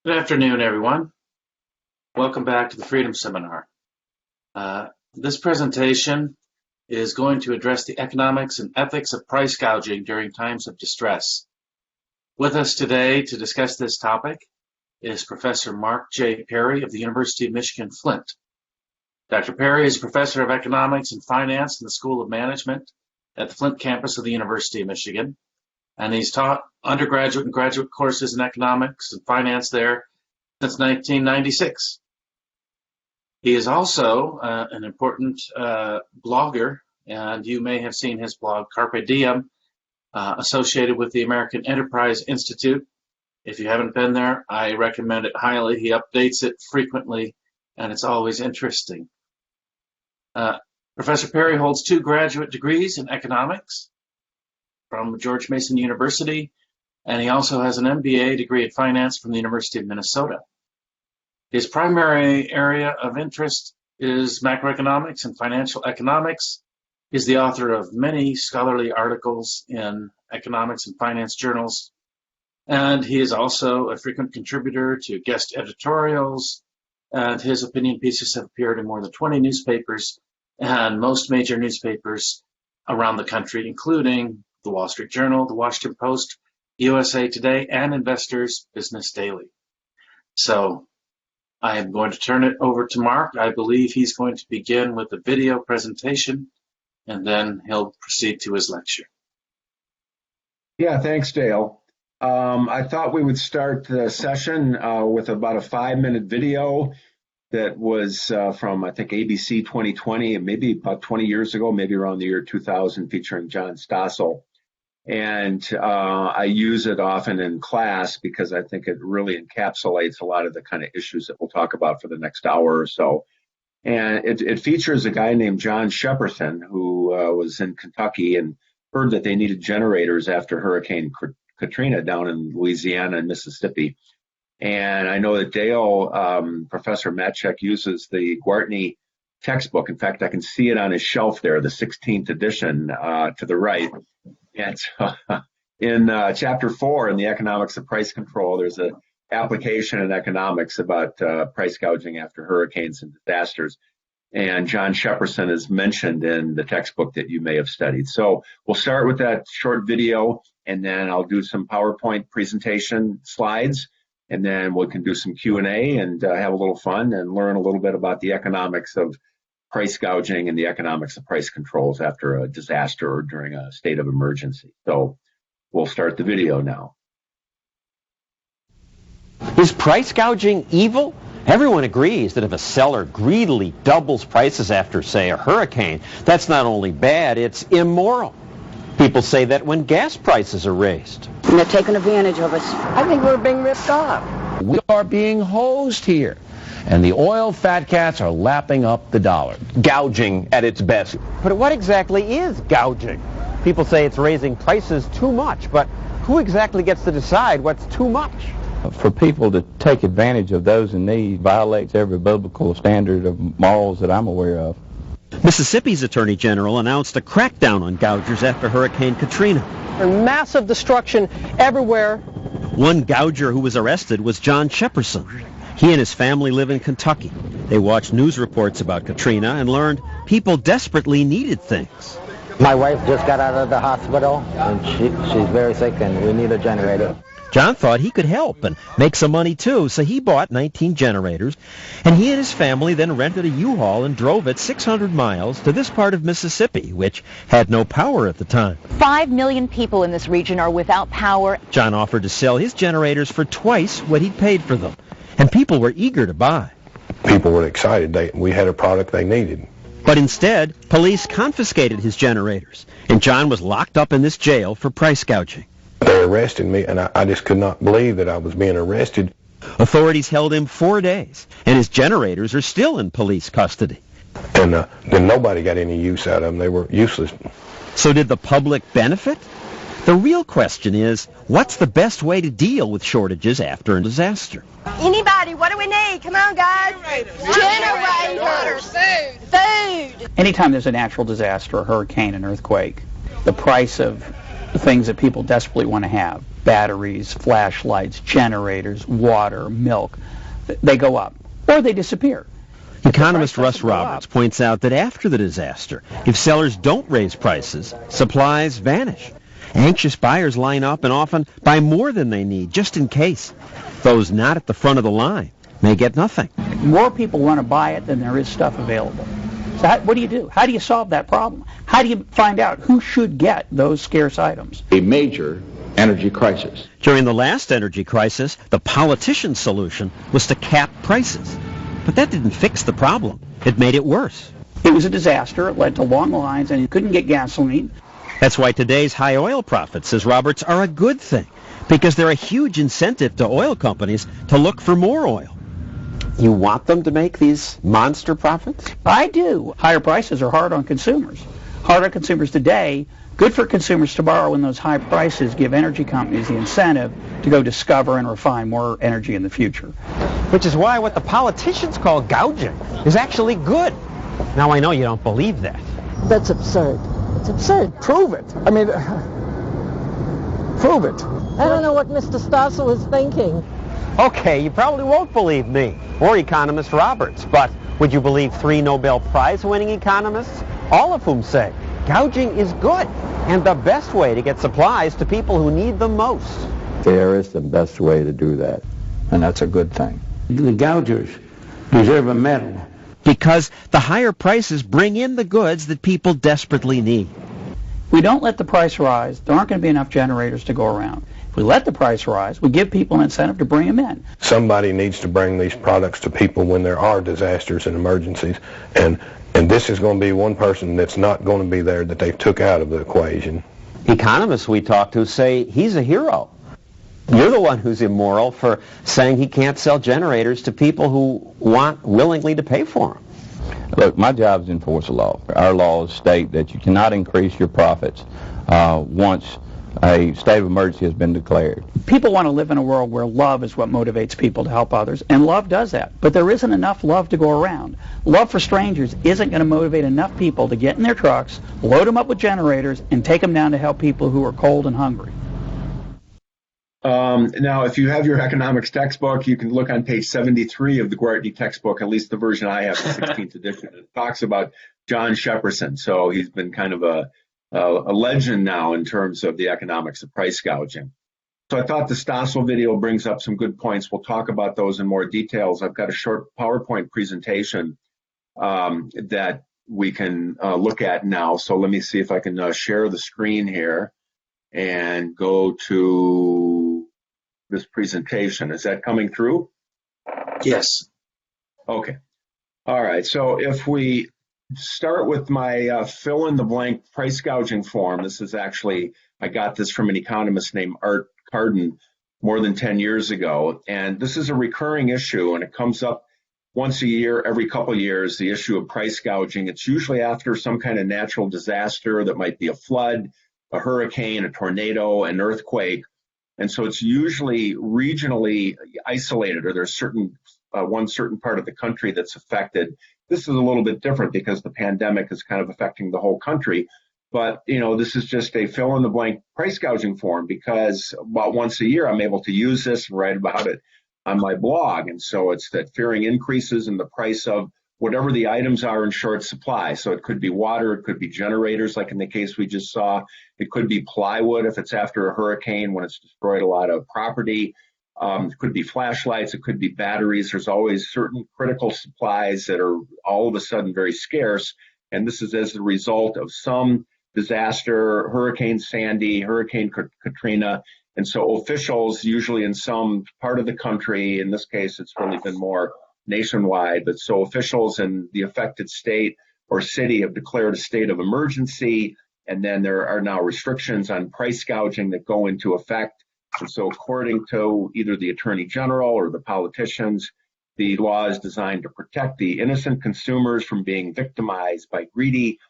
Good afternoon, everyone. Welcome back to the Freedom Seminar. This presentation is going to address the economics and ethics of price gouging during times of distress. With us today to discuss this topic is Professor Mark J. Perry of the University of Michigan, Flint. Dr. Perry is a professor of economics and finance in the School of Management at the Flint campus of the University of Michigan, and he's taught undergraduate and graduate courses in economics and finance there since 1996. He is also an important blogger, and you may have seen his blog, Carpe Diem, associated with the American Enterprise Institute. If you haven't been there, I recommend it highly. He updates it frequently, and it's always interesting. Professor Perry holds 2 graduate degrees in economics from George Mason University, and he also has an MBA degree in finance from the University of Minnesota. His primary area of interest is macroeconomics and financial economics. He's the author of many scholarly articles in economics and finance journals, and he is also a frequent contributor to guest editorials, and his opinion pieces have appeared in more than 20 newspapers and most major newspapers around the country, including the Wall Street Journal, the Washington Post, USA Today, and Investors Business Daily. So I am going to turn it over to Mark. I believe he's going to begin with a video presentation, and then he'll proceed to his lecture. Yeah, thanks, Dale. I thought we would start the session with about a 5-minute video that was from, I think, ABC 2020, maybe about 20 years ago, maybe around the year 2000, featuring John Stossel. And I use it often in class because I think it really encapsulates a lot of the kind of issues that we'll talk about for the next hour or so. And it features a guy named John Shepperson, who was in Kentucky and heard that they needed generators after Hurricane Katrina down in Louisiana and Mississippi. And I know that Dale, Professor Matchek, uses the Gwartney textbook. In fact, I can see it on his shelf there, the 16th edition to the right. And in Chapter 4 in the Economics of Price Control, there's an application in economics about price gouging after hurricanes and disasters. And John Shepperson is mentioned in the textbook that you may have studied. So we'll start with that short video, and then I'll do some PowerPoint presentation slides, and then we can do some Q&A and have a little fun and learn a little bit about the economics of price gouging and the economics of price controls after a disaster or during a state of emergency. So we'll start the video now. Is price gouging evil? Everyone agrees that if a seller greedily doubles prices after, say, a hurricane, that's not only bad, it's immoral. People say that when gas prices are raised. And they're taking advantage of us. I think we're being ripped off. We are being hosed here. And the oil fat cats are lapping up the dollar. Gouging at its best. But what exactly is gouging? People say it's raising prices too much, but who exactly gets to decide what's too much? For people to take advantage of those in need violates every biblical standard of morals that I'm aware of. Mississippi's Attorney General announced a crackdown on gougers after Hurricane Katrina. Massive destruction everywhere. One gouger who was arrested was John Shepperson. He and his family live in Kentucky. They watched news reports about Katrina and learned people desperately needed things. My wife just got out of the hospital, and she's very sick, and we need a generator. John thought he could help and make some money too, so he bought 19 generators, and he and his family then rented a U-Haul and drove it 600 miles to this part of Mississippi, which had no power at the time. 5 million people in this region are without power. John offered to sell his generators for twice what he'd paid for them, and people were eager to buy. People were excited. We had a product they needed. But instead, police confiscated his generators, and John was locked up in this jail for price gouging. They arrested me, and I just could not believe that I was being arrested. Authorities held him 4 days, and his generators are still in police custody. And then nobody got any use out of them. They were useless. So did the public benefit? The real question is, what's the best way to deal with shortages after a disaster? Anybody, what do we need? Come on, guys. Generators. Food. Anytime there's a natural disaster, a hurricane, an earthquake, the price of things that people desperately want to have, batteries, flashlights, generators, water, milk, they go up or they disappear. Economist Russ Roberts points out that after the disaster, if sellers don't raise prices, supplies vanish. Anxious buyers line up and often buy more than they need, just in case. Those not at the front of the line may get nothing. More people want to buy it than there is stuff available. So what do you do? How do you solve that problem? How do you find out who should get those scarce items? A major energy crisis. During the last energy crisis, the politician's solution was to cap prices. But that didn't fix the problem. It made it worse. It was a disaster. It led to long lines, and you couldn't get gasoline. That's why today's high oil profits, says Roberts, are a good thing, because they're a huge incentive to oil companies to look for more oil. You want them to make these monster profits? I do. Higher prices are hard on consumers. Hard on consumers today, good for consumers tomorrow when those high prices give energy companies the incentive to go discover and refine more energy in the future. Which is why what the politicians call gouging is actually good. Now I know you don't believe that. That's absurd. It's absurd. Prove it. I mean, prove it. I don't know what Mr. Stossel was thinking. Okay, you probably won't believe me or economist Roberts, but would you believe 3 Nobel Prize-winning economists, all of whom say gouging is good and the best way to get supplies to people who need them most? There is the best way to do that, and that's a good thing. The gougers deserve a medal. Because the higher prices bring in the goods that people desperately need. If we don't let the price rise, there aren't going to be enough generators to go around. If we let the price rise, we give people an incentive to bring them in. Somebody needs to bring these products to people when there are disasters and emergencies, and this is going to be one person that's not going to be there that they took out of the equation. Economists we talk to say he's a hero. You're the one who's immoral for saying he can't sell generators to people who want willingly to pay for them. Look, my job is to enforce the law. Our laws state that you cannot increase your profits once a state of emergency has been declared. People want to live in a world where love is what motivates people to help others, and love does that. But there isn't enough love to go around. Love for strangers isn't going to motivate enough people to get in their trucks, load them up with generators, and take them down to help people who are cold and hungry. Now, if you have your economics textbook, you can look on page 73 of the Guartney textbook, at least the version I have, the 16th edition. It talks about John Shepperson. So he's been kind of a legend now in terms of the economics of price gouging. So I thought the Stossel video brings up some good points. We'll talk about those in more details. I've got a short PowerPoint presentation that we can look at now. So let me see if I can share the screen here and go to this presentation. Is that coming through? Yes. Okay. All right. So if we start with my fill in the blank price gouging form, this is actually, I got this from an economist named Art Carden more than 10 years ago. And this is a recurring issue, and it comes up once a year, every couple of years, the issue of price gouging. It's usually after some kind of natural disaster that might be a flood, a hurricane, a tornado, an earthquake. And so it's usually regionally isolated, or there's one certain part of the country that's affected. This is a little bit different because the pandemic is kind of affecting the whole country. But, this is just a fill in the blank price gouging form, because about once a year I'm able to use this and write about it on my blog. And so it's that fearing increases in the price of whatever the items are in short supply. So it could be water, it could be generators, like in the case we just saw. It could be plywood if it's after a hurricane when it's destroyed a lot of property. It could be flashlights, it could be batteries. There's always certain critical supplies that are all of a sudden very scarce. And this is as a result of some disaster, Hurricane Sandy, Hurricane Katrina. And so officials, usually in some part of the country, in this case, it's really been more nationwide, but so officials in the affected state or city have declared a state of emergency, and then there are now restrictions on price gouging that go into effect. And so according to either the Attorney General or the politicians, the law is designed to protect the innocent consumers from being victimized by greedy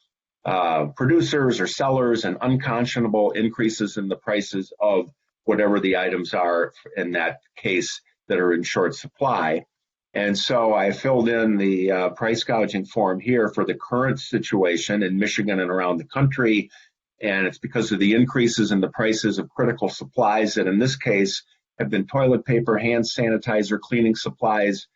producers or sellers and unconscionable increases in the prices of whatever the items are in that case that are in short supply. And so I filled in the price gouging form here for the current situation in Michigan and around the country. And it's because of the increases in the prices of critical supplies that in this case have been toilet paper, hand sanitizer, cleaning supplies,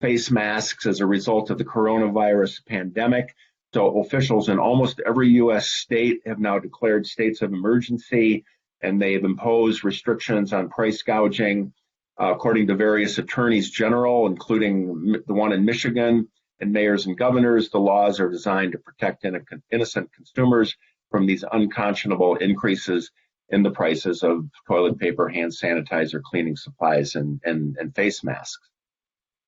face masks as a result of the coronavirus pandemic. So officials in almost every U.S. state have now declared states of emergency, and they have imposed restrictions on price gouging. According to various attorneys general, including the one in Michigan, and mayors and governors, the laws are designed to protect innocent consumers from these unconscionable increases in the prices of toilet paper, hand sanitizer, cleaning supplies, and face masks.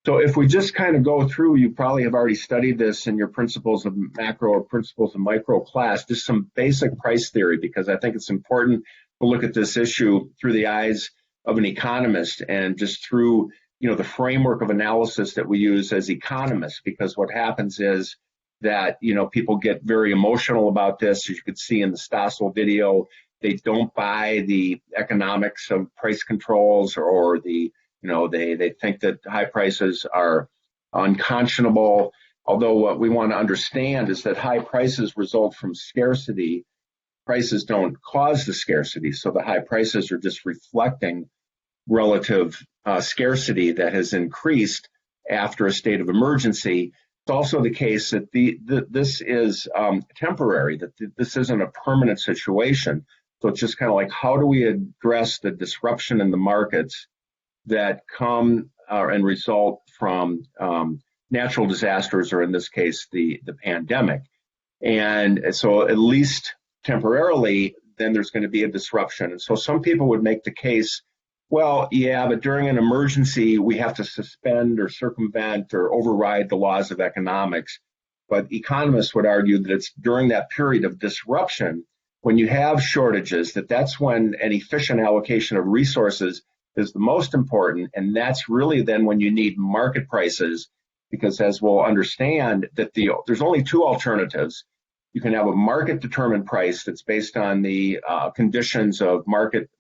So if we just kind of go through, you probably have already studied this in your principles of macro or principles of micro class, just some basic price theory, because I think it's important to look at this issue through the eyes of an economist and just through, the framework of analysis that we use as economists, because what happens is that, people get very emotional about this. As you could see in the Stossel video, they don't buy the economics of price controls or the they think that high prices are unconscionable, although what we want to understand is that high prices result from scarcity. Prices don't cause the scarcity, so the high prices are just reflecting relative scarcity that has increased after a state of emergency. It's also the case that this is temporary, that this isn't a permanent situation. So it's just kind of like, how do we address the disruption in the markets that come and result from natural disasters, or in this case, the pandemic. And so at least temporarily, then there's going to be a disruption. And so some people would make the case, well, yeah, but during an emergency, we have to suspend or circumvent or override the laws of economics. But economists would argue that it's during that period of disruption, when you have shortages, that's when an efficient allocation of resources is the most important, and that's really then when you need market prices, because as we'll understand, that there's only two alternatives. You can have a market-determined price that's based on the conditions of market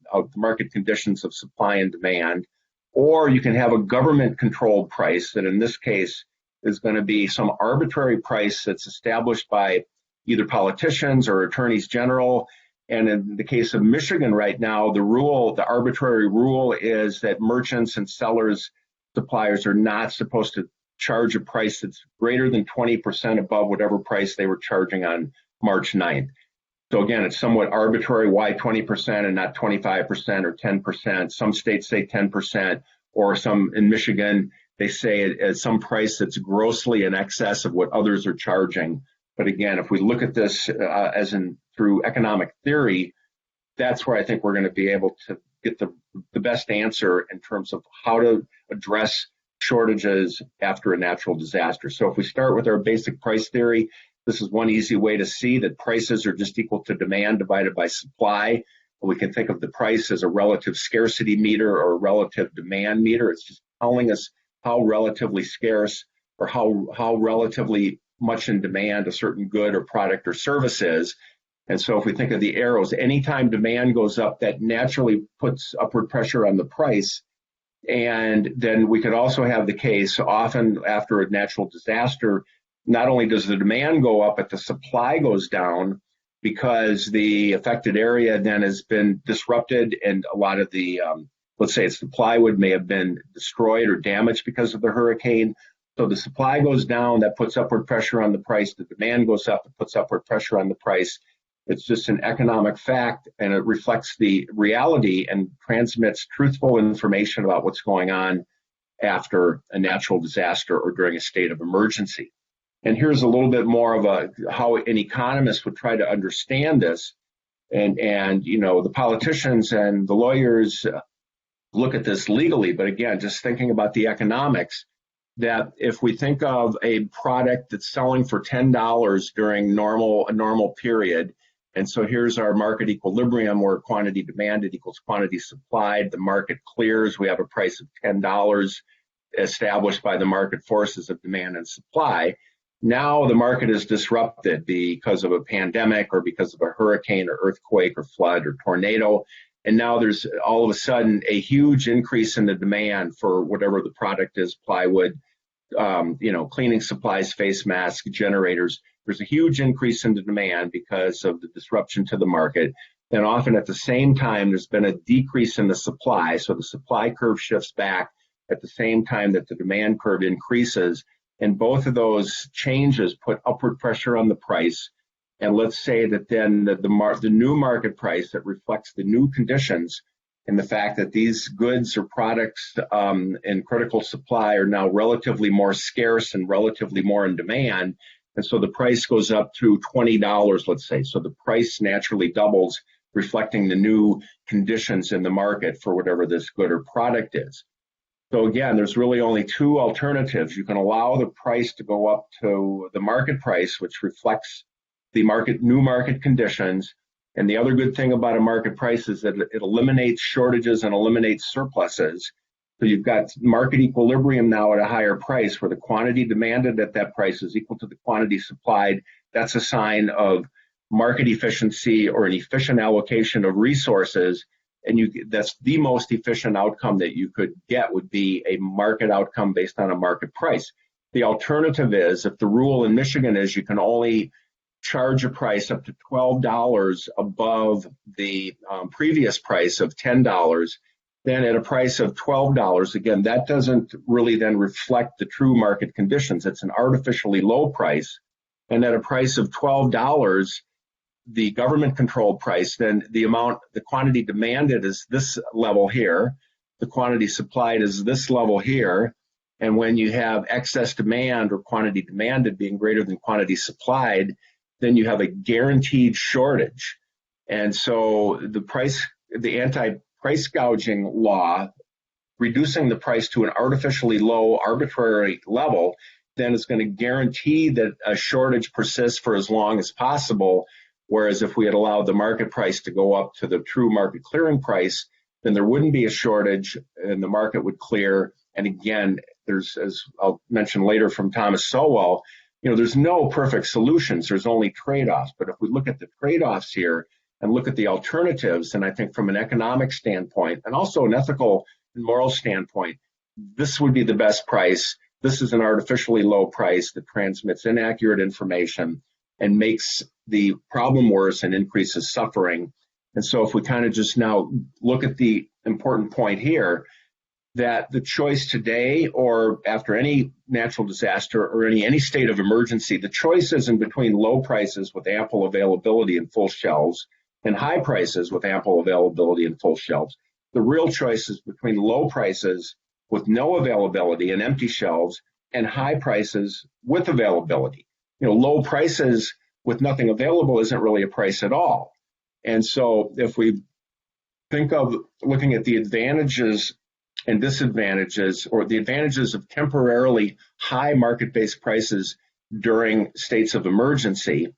conditions of supply and demand, or you can have a government-controlled price that in this case is going to be some arbitrary price that's established by either politicians or attorneys general. And in the case of Michigan right now, the arbitrary rule is that merchants and sellers, suppliers are not supposed to charge a price that's greater than 20% above whatever price they were charging on March 9th. So again, it's somewhat arbitrary. Why 20% and not 25% or 10%? Some states say 10%, or some in Michigan, they say it at some price that's grossly in excess of what others are charging. But again, if we look at this through economic theory, that's where I think we're going to be able to get the best answer in terms of how to address shortages after a natural disaster. So if we start with our basic price theory, this is one easy way to see that prices are just equal to demand divided by supply. We can think of the price as a relative scarcity meter or a relative demand meter. It's just telling us how relatively scarce or how relatively much in demand a certain good or product or service is. And so if we think of the arrows, anytime demand goes up, that naturally puts upward pressure on the price. And then we could also have the case often after a natural disaster, not only does the demand go up, but the supply goes down because the affected area then has been disrupted, and a lot of the, let's say it's the plywood may have been destroyed or damaged because of the hurricane. So the supply goes down, that puts upward pressure on the price. The demand goes up, it puts upward pressure on the price. It's just an economic fact, and it reflects the reality and transmits truthful information about what's going on after a natural disaster or during a state of emergency. And here's a little bit more of how an economist would try to understand this. And the politicians and the lawyers look at this legally, but again, just thinking about the economics, that if we think of a product that's selling for $10 during a normal period, and so here's our market equilibrium where quantity demanded equals quantity supplied, the market clears, we have a price of $10 established by the market forces of demand and supply. Now the market is disrupted because of a pandemic or because of a hurricane or earthquake or flood or tornado. And now there's all of a sudden a huge increase in the demand for whatever the product is, plywood, cleaning supplies, face masks, generators. there's a huge increase in the demand because of the disruption to the market. Then often at the same time, there's been a decrease in the supply. So the supply curve shifts back at the same time that the demand curve increases. And both of those changes put upward pressure on the price. And let's say that then the new market price that reflects the new conditions and the fact that these goods or products in critical supply are now relatively more scarce and relatively more in demand. And so the price goes up to $20, let's say. So the price naturally doubles, reflecting the new conditions in the market for whatever this good or product is. So again, there's really only two alternatives. You can allow the price to go up to the market price, which reflects the new market conditions. And the other good thing about a market price is that it eliminates shortages and eliminates surpluses. So you've got market equilibrium now at a higher price where the quantity demanded at that price is equal to the quantity supplied. That's a sign of market efficiency or an efficient allocation of resources. And that's the most efficient outcome that you could get would be a market outcome based on a market price. The alternative is, if the rule in Michigan is you can only charge a price up to $12 above the previous price of $10, then at a price of $12, again, that doesn't really then reflect the true market conditions. It's an artificially low price. And at a price of $12, the government-controlled price, then the quantity demanded is this level here, the quantity supplied is this level here, and when you have excess demand or quantity demanded being greater than quantity supplied, then you have a guaranteed shortage. And so the anti-price gouging law, reducing the price to an artificially low, arbitrary level, then is going to guarantee that a shortage persists for as long as possible. Whereas if we had allowed the market price to go up to the true market clearing price, then there wouldn't be a shortage and the market would clear. And again, there's, as I'll mention later from Thomas Sowell, there's no perfect solutions. There's only trade-offs. But if we look at the trade-offs here and look at the alternatives, and I think from an economic standpoint and also an ethical and moral standpoint, this would be the best price. This is an artificially low price that transmits inaccurate information and makes the problem worse and increases suffering. And so if we kind of just now look at the important point here, that the choice today or after any natural disaster or any state of emergency, the choice isn't between low prices with ample availability and full shelves and high prices with ample availability and full shelves. The real choice is between low prices with no availability and empty shelves and high prices with availability. Low prices with nothing available isn't really a price at all. And so if we think of looking at the advantages and disadvantages, or the advantages of temporarily high market-based prices during states of emergency,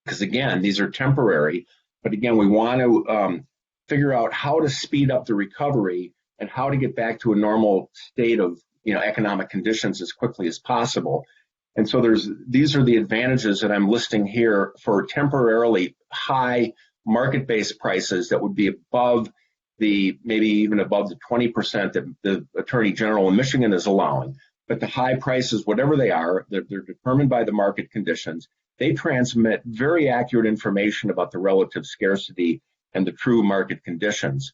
because again, these are temporary, but again, we want to figure out how to speed up the recovery and how to get back to a normal state of economic conditions as quickly as possible. And so these are the advantages that I'm listing here for temporarily high market-based prices that would be above maybe even above the 20% that the Attorney General in Michigan is allowing. But the high prices, whatever they are, they're determined by the market conditions. They transmit very accurate information about the relative scarcity and the true market conditions.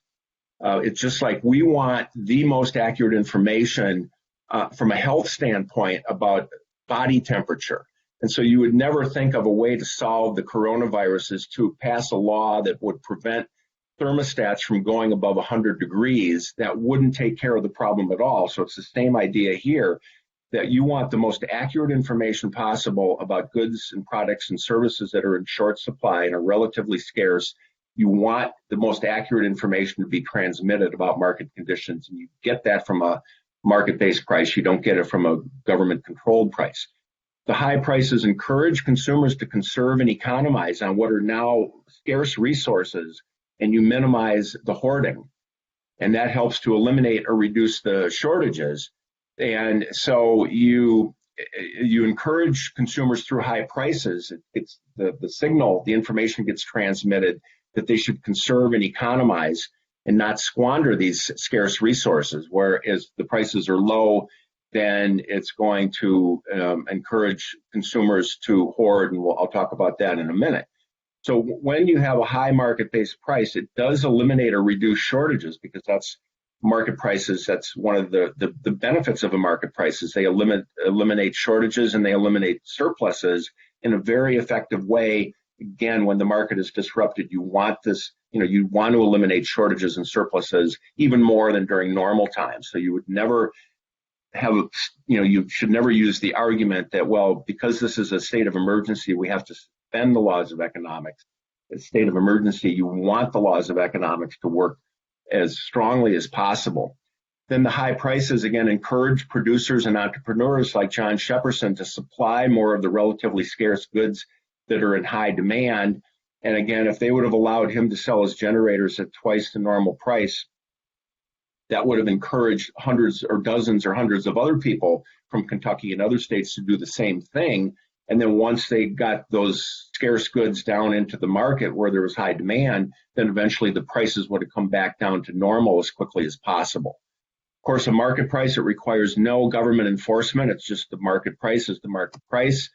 It's just like we want the most accurate information from a health standpoint about body temperature. And so you would never think of a way to solve the coronavirus is to pass a law that would prevent thermostats from going above 100 degrees. That wouldn't take care of the problem at all. So it's the same idea here, that you want the most accurate information possible about goods and products and services that are in short supply and are relatively scarce. You want the most accurate information to be transmitted about market conditions, and you get that from a market-based price. You don't get it from a government-controlled price. The high prices encourage consumers to conserve and economize on what are now scarce resources, and you minimize the hoarding. And that helps to eliminate or reduce the shortages. And so you encourage consumers through high prices. It's the signal, the information gets transmitted that they should conserve and economize and not squander these scarce resources, whereas the prices are low, then it's going to encourage consumers to hoard, and I'll talk about that in a minute. So when you have a high market-based price, it does eliminate or reduce shortages, because that's market prices. That's one of the benefits of a market price, is they eliminate shortages and they eliminate surpluses in a very effective way. Again, when the market is disrupted, you want this, you want to eliminate shortages and surpluses even more than during normal times. So you would never have, you should never use the argument that, well, because this is a state of emergency, we have to suspend the laws of economics. In a state of emergency, you want the laws of economics to work as strongly as possible. Then the high prices, again, encourage producers and entrepreneurs like John Shepperson to supply more of the relatively scarce goods that are in high demand. And again, if they would have allowed him to sell his generators at twice the normal price, that would have encouraged hundreds or dozens or hundreds of other people from Kentucky and other states to do the same thing. And then once they got those scarce goods down into the market where there was high demand, then eventually the prices would have come back down to normal as quickly as possible. Of course, a market price, it requires no government enforcement. It's just the market price is the market price.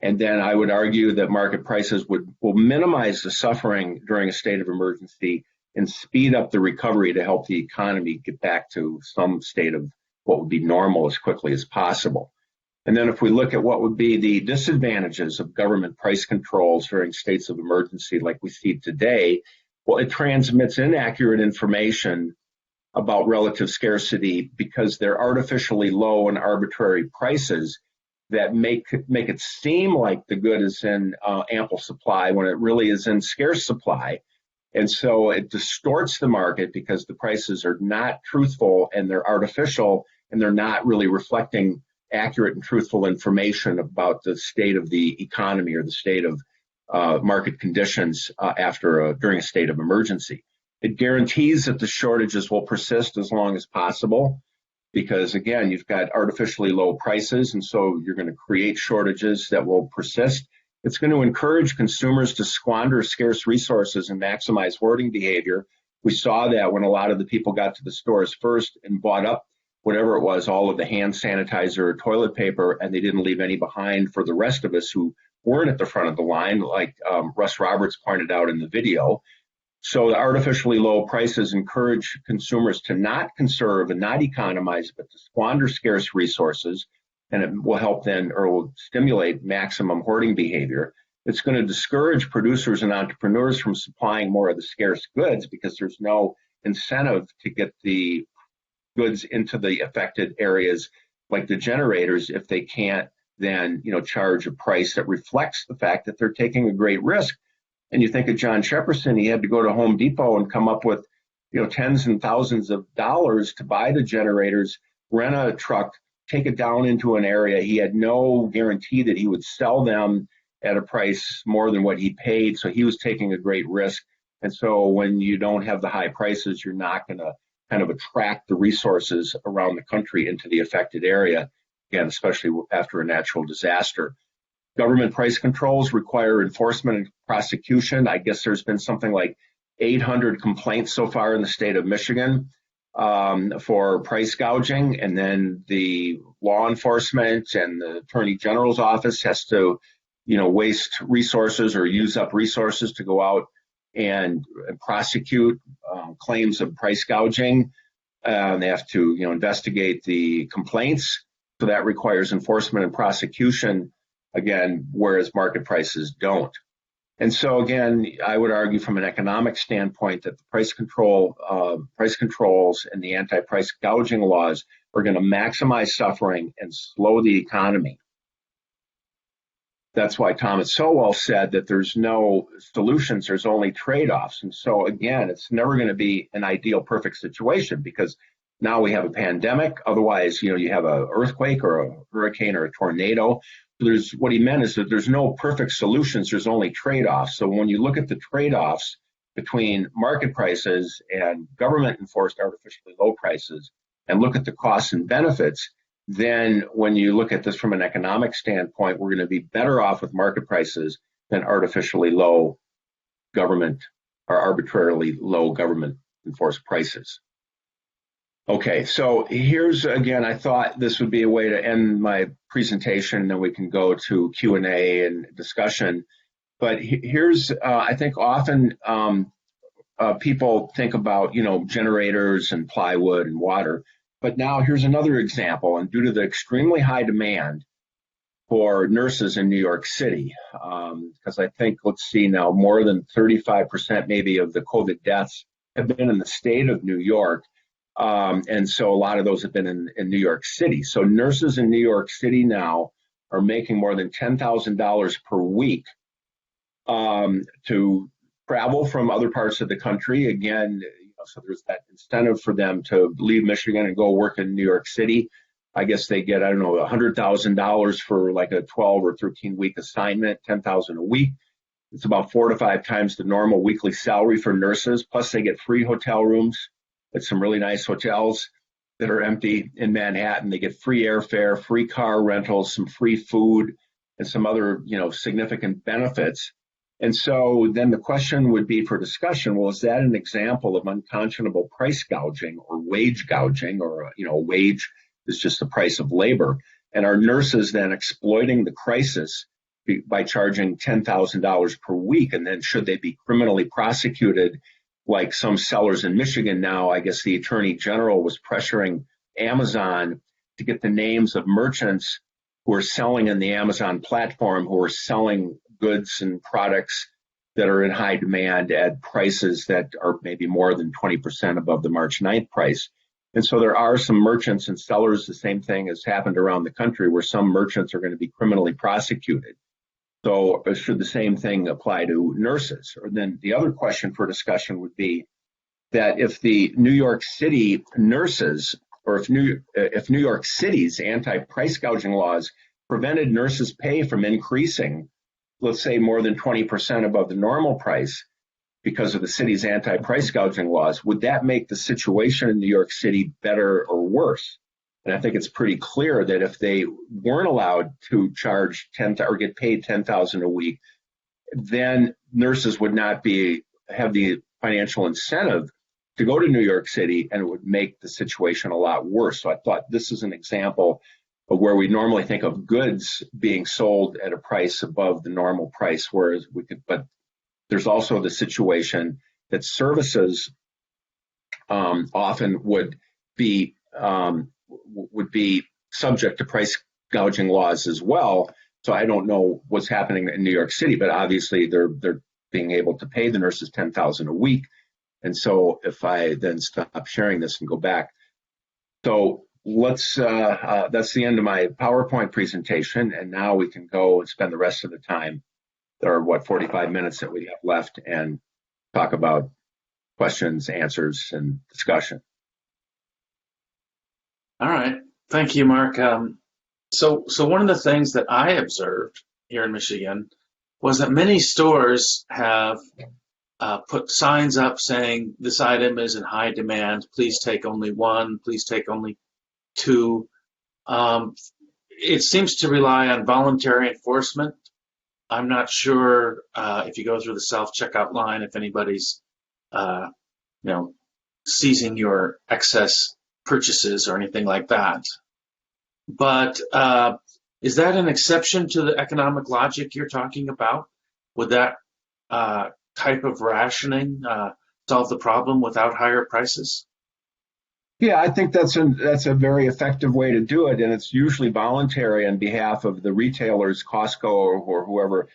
And then I would argue that market prices will minimize the suffering during a state of emergency and speed up the recovery to help the economy get back to some state of what would be normal as quickly as possible. And then if we look at what would be the disadvantages of government price controls during states of emergency like we see today, well, it transmits inaccurate information about relative scarcity because they're artificially low and arbitrary prices that make it seem like the good is in ample supply when it really is in scarce supply. And so it distorts the market because the prices are not truthful and they're artificial and they're not really reflecting accurate and truthful information about the state of the economy or the state of market conditions during a state of emergency. It guarantees that the shortages will persist as long as possible because, again, you've got artificially low prices, and so you're going to create shortages that will persist. It's going to encourage consumers to squander scarce resources and maximize hoarding behavior. We saw that when a lot of the people got to the stores first and bought up whatever it was, all of the hand sanitizer or toilet paper, and they didn't leave any behind for the rest of us who weren't at the front of the line, like Russ Roberts pointed out in the video. So the artificially low prices encourage consumers to not conserve and not economize, but to squander scarce resources, and it will help then, or will stimulate maximum hoarding behavior. It's going to discourage producers and entrepreneurs from supplying more of the scarce goods because there's no incentive to get the goods into the affected areas like the generators if they can't then, charge a price that reflects the fact that they're taking a great risk. And you think of John Shepperson, he had to go to Home Depot and come up with, tens and thousands of dollars to buy the generators, rent a truck, take it down into an area. He had no guarantee that he would sell them at a price more than what he paid. So he was taking a great risk. And so when you don't have the high prices, you're not going to kind of attract the resources around the country into the affected area, again, especially after a natural disaster. Government price controls require enforcement and prosecution. I guess there's been something like 800 complaints so far in the state of Michigan for price gouging, and then the law enforcement and the Attorney General's office has to, waste resources or use up resources to go out and prosecute claims of price gouging. They have to, investigate the complaints. So that requires enforcement and prosecution, again, whereas market prices don't. And so, again, I would argue from an economic standpoint that the price controls and the anti-price gouging laws are going to maximize suffering and slow the economy. That's why Thomas Sowell said that there's no solutions, there's only trade-offs. And so, again, it's never going to be an ideal, perfect situation because now we have a pandemic. Otherwise, you have an earthquake or a hurricane or a tornado. What he meant is that there's no perfect solutions, there's only trade-offs. So when you look at the trade-offs between market prices and government-enforced artificially low prices and look at the costs and benefits, then when you look at this from an economic standpoint, we're going to be better off with market prices than artificially low government or arbitrarily low government-enforced prices. Okay, so here's, again, I thought this would be a way to end my presentation, and then we can go to Q&A and discussion. But here's, I think often people think about, generators and plywood and water. But now here's another example, and due to the extremely high demand for nurses in New York City, because I think, let's see now, more than 35% maybe of the COVID deaths have been in the state of New York. And so a lot of those have been in New York City. So nurses in New York City now are making more than $10,000 per week to travel from other parts of the country. Again, so there's that incentive for them to leave Michigan and go work in New York City. I guess they get, $100,000 for like a 12 or 13 week assignment, $10,000 a week. It's about 4 to 5 times the normal weekly salary for nurses. Plus they get free hotel rooms at some really nice hotels that are empty in Manhattan. They get free airfare, free car rentals, some free food, and some other, significant benefits. And so then the question would be for discussion, well, is that an example of unconscionable price gouging or wage gouging, or, wage is just the price of labor? And are nurses then exploiting the crisis by charging $10,000 per week? And then should they be criminally prosecuted like some sellers in Michigan now? I guess the Attorney General was pressuring Amazon to get the names of merchants who are selling in the Amazon platform, who are selling goods and products that are in high demand at prices that are maybe more than 20% above the March 9th price. And so there are some merchants and sellers, the same thing has happened around the country, where some merchants are going to be criminally prosecuted. So should the same thing apply to nurses? Or then the other question for discussion would be that if the New York City nurses, or if New York City's anti-price gouging laws prevented nurses' pay from increasing, let's say more than 20% above the normal price because of the city's anti-price gouging laws, would that make the situation in New York City better or worse? And I think it's pretty clear that if they weren't allowed to charge or get paid $10,000 a week, then nurses would not have the financial incentive to go to New York City, and it would make the situation a lot worse. So I thought this is an example of where we normally think of goods being sold at a price above the normal price, whereas but there's also the situation that services often would be subject to price gouging laws as well. So I don't know what's happening in New York City, but obviously they're being able to pay the nurses $10,000 a week. And so if I then stop sharing this and go back, so that's the end of my PowerPoint presentation, and now we can go and spend the rest of the time, there are 45 minutes that we have left, and talk about questions, answers, and discussion. All right, thank you, Mark. So one of the things that I observed here in Michigan was that many stores have put signs up saying this item is in high demand, please take only one, please take only two. It seems to rely on voluntary enforcement. I'm not sure if you go through the self-checkout line, if anybody's, seizing your excess purchases or anything like that. But is that an exception to the economic logic you're talking about? Would that type of rationing solve the problem without higher prices? Yeah, I think that's a very effective way to do it, and it's usually voluntary on behalf of the retailers, Costco or whoever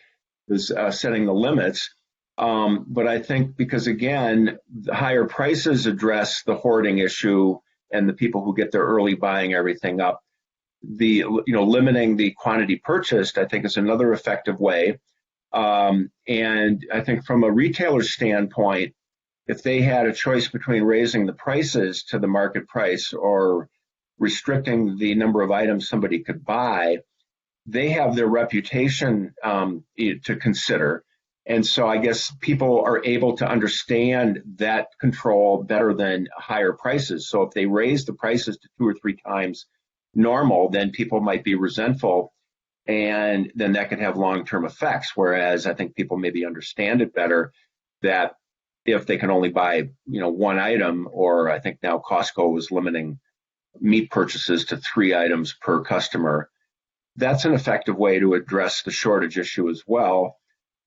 is setting the limits. But I think because, again, the higher prices address the hoarding issue and the people who get their early buying everything up. Limiting the quantity purchased, I think, is another effective way. And I think from a retailer standpoint, if they had a choice between raising the prices to the market price or restricting the number of items somebody could buy, they have their reputation to consider. And so I guess people are able to understand that control better than higher prices. So if they raise the prices to 2 or 3 times normal, then people might be resentful, and then that can have long-term effects. Whereas I think people maybe understand it better, that if they can only buy, one item, or I think now Costco is limiting meat purchases to 3 items per customer. That's an effective way to address the shortage issue as well,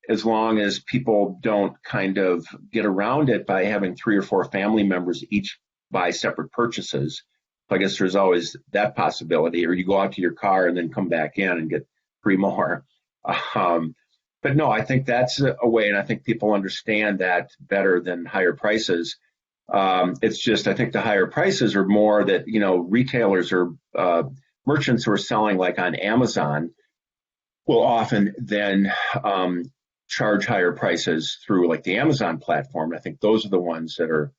as long as people don't kind of get around it by having 3 or 4 family members each buy separate purchases. So I guess there's always that possibility, or you go out to your car and then come back in and get 3 more. But no, I think that's a way, and I think people understand that better than higher prices. It's just, I think the higher prices are more that, retailers or merchants who are selling like on Amazon will often then charge higher prices through like the Amazon platform. I think those are the ones that are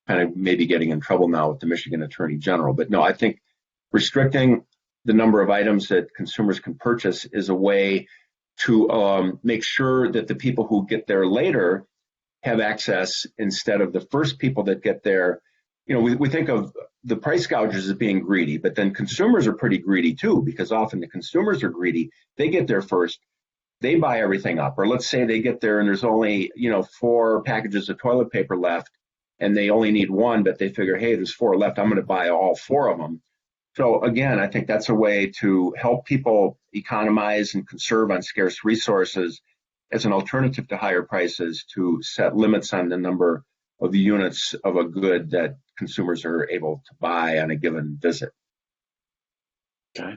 kind of maybe getting in trouble now with the Michigan Attorney General. But no, I think restricting the number of items that consumers can purchase is a way to make sure that the people who get there later have access instead of the first people that get there. We think of the price gougers as being greedy, but then consumers are pretty greedy too, because often the consumers are greedy. They get there first, they buy everything up. Or let's say they get there and there's only, 4 packages of toilet paper left and they only need 1, but they figure, hey, there's 4 left, I'm going to buy all 4 of them. So again, I think that's a way to help people economize and conserve on scarce resources as an alternative to higher prices, to set limits on the number of the units of a good that consumers are able to buy on a given visit. Okay.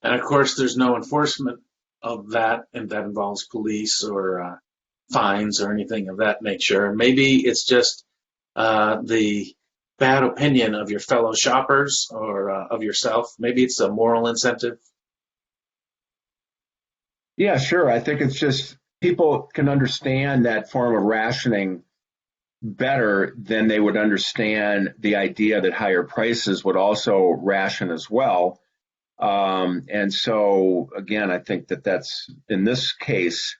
And of course, there's no enforcement of that, and that involves police or fines or anything of that nature. Maybe it's just the bad opinion of your fellow shoppers or of yourself. Maybe it's a moral incentive. Yeah, sure. I think it's just people can understand that form of rationing better than they would understand the idea that higher prices would also ration as well. And so, again, I think that's in this case,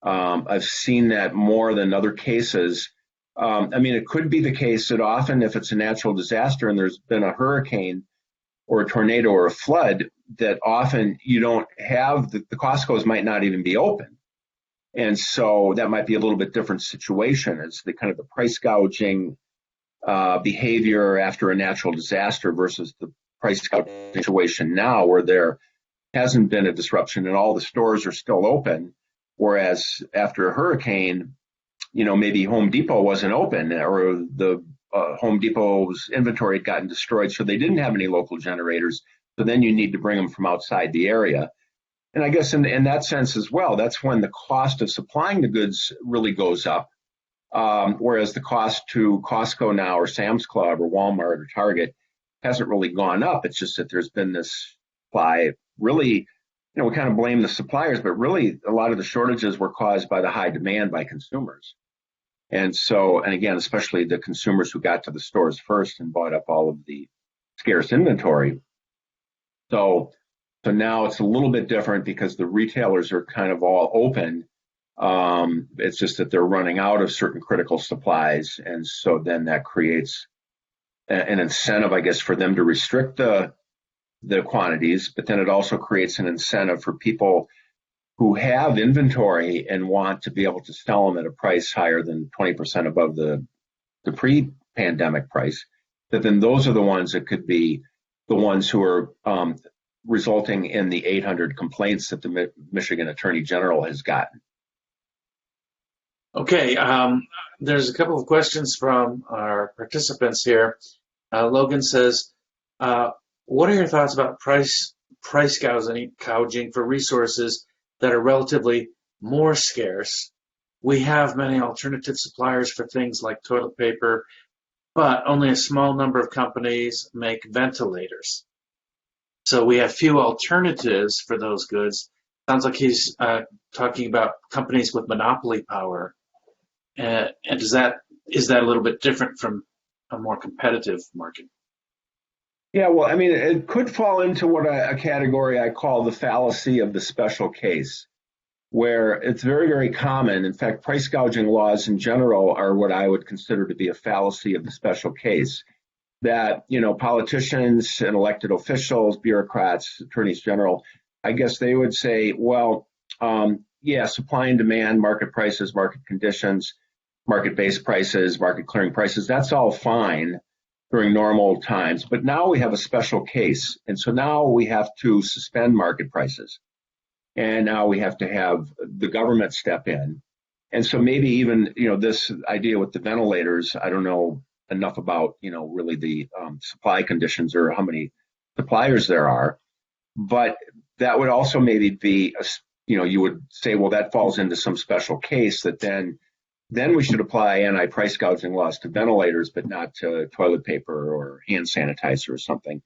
I've seen that more than other cases. It could be the case that often if it's a natural disaster and there's been a hurricane or a tornado or a flood, that often you don't have, the Costco's might not even be open. And so that might be a little bit different situation. It's the kind of the price gouging behavior after a natural disaster versus the price gouging situation now, where there hasn't been a disruption and all the stores are still open. Whereas after a hurricane, maybe Home Depot wasn't open, or the Home Depot's inventory had gotten destroyed, so they didn't have any local generators. So then you need to bring them from outside the area. And I guess in that sense as well, that's when the cost of supplying the goods really goes up. Whereas the cost to Costco now, or Sam's Club, or Walmart, or Target hasn't really gone up. It's just that there's been this supply. Really, we kind of blame the suppliers, but really a lot of the shortages were caused by the high demand by consumers. And so, and again, especially the consumers who got to the stores first and bought up all of the scarce inventory. So now it's a little bit different because the retailers are kind of all open. It's just that they're running out of certain critical supplies. And so then that creates an incentive, I guess, for them to restrict the quantities, but then it also creates an incentive for people who have inventory and want to be able to sell them at a price higher than 20% above the pre-pandemic price, that then those are the ones that could be the ones who are resulting in the 800 complaints that the Michigan Attorney General has gotten. Okay, there's a couple of questions from our participants here. Logan says, what are your thoughts about price gouging for resources that are relatively more scarce? We have many alternative suppliers for things like toilet paper, but only a small number of companies make ventilators. So we have few alternatives for those goods. Sounds like he's talking about companies with monopoly power. And is that a little bit different from a more competitive market? Yeah, well, it could fall into what a category I call the fallacy of the special case, where it's very, very common. In fact, price gouging laws in general are what I would consider to be a fallacy of the special case, that, politicians and elected officials, bureaucrats, attorneys general, I guess they would say, well, supply and demand, market prices, market conditions, market-based prices, market clearing prices. That's all fine during normal times. But now we have a special case. And so now we have to suspend market prices. And now we have to have the government step in. And so maybe even, this idea with the ventilators, I don't know enough about, really the supply conditions or how many suppliers there are. But that would also maybe be, you would say, well, that falls into some special case that then we should apply anti-price gouging laws to ventilators, but not to toilet paper or hand sanitizer or something.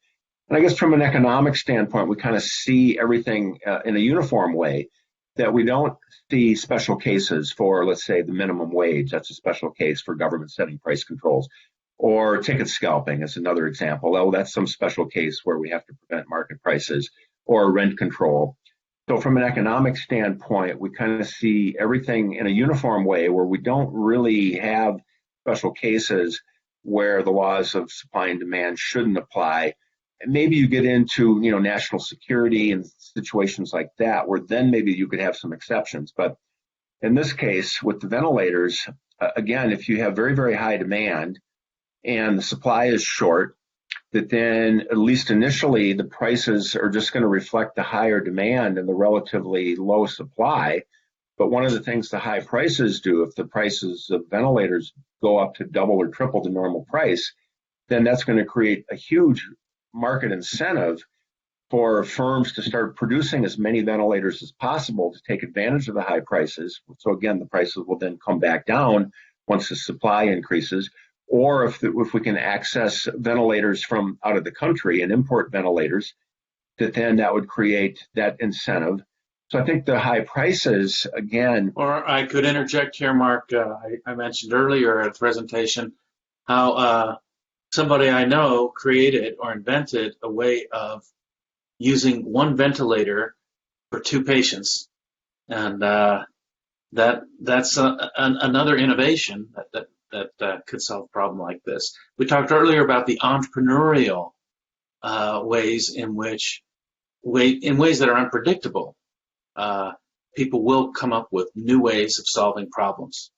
And I guess from an economic standpoint, we kind of see everything in a uniform way, that we don't see special cases for, let's say, the minimum wage. That's a special case for government setting price controls. Or ticket scalping is another example. Oh, that's some special case where we have to prevent market prices, or rent control. So from an economic standpoint, we kind of see everything in a uniform way where we don't really have special cases where the laws of supply and demand shouldn't apply. And maybe you get into, national security and situations like that, where then maybe you could have some exceptions. But in this case, with the ventilators, again, if you have very, very high demand and the supply is short, that then, at least initially, the prices are just going to reflect the higher demand and the relatively low supply. But one of the things the high prices do, if the prices of ventilators go up to double or triple the normal price, then that's going to create a huge market incentive for firms to start producing as many ventilators as possible to take advantage of the high prices. So again, the prices will then come back down once the supply increases. Or if we can access ventilators from out of the country and import ventilators, that would create that incentive. So I think the high prices, again... Or I could interject here, Mark. I mentioned earlier at the presentation how somebody I know created or invented a way of using one ventilator for two patients. And that's another innovation that could solve a problem like this. We talked earlier about the entrepreneurial ways in ways that are unpredictable. People will come up with new ways of solving problems.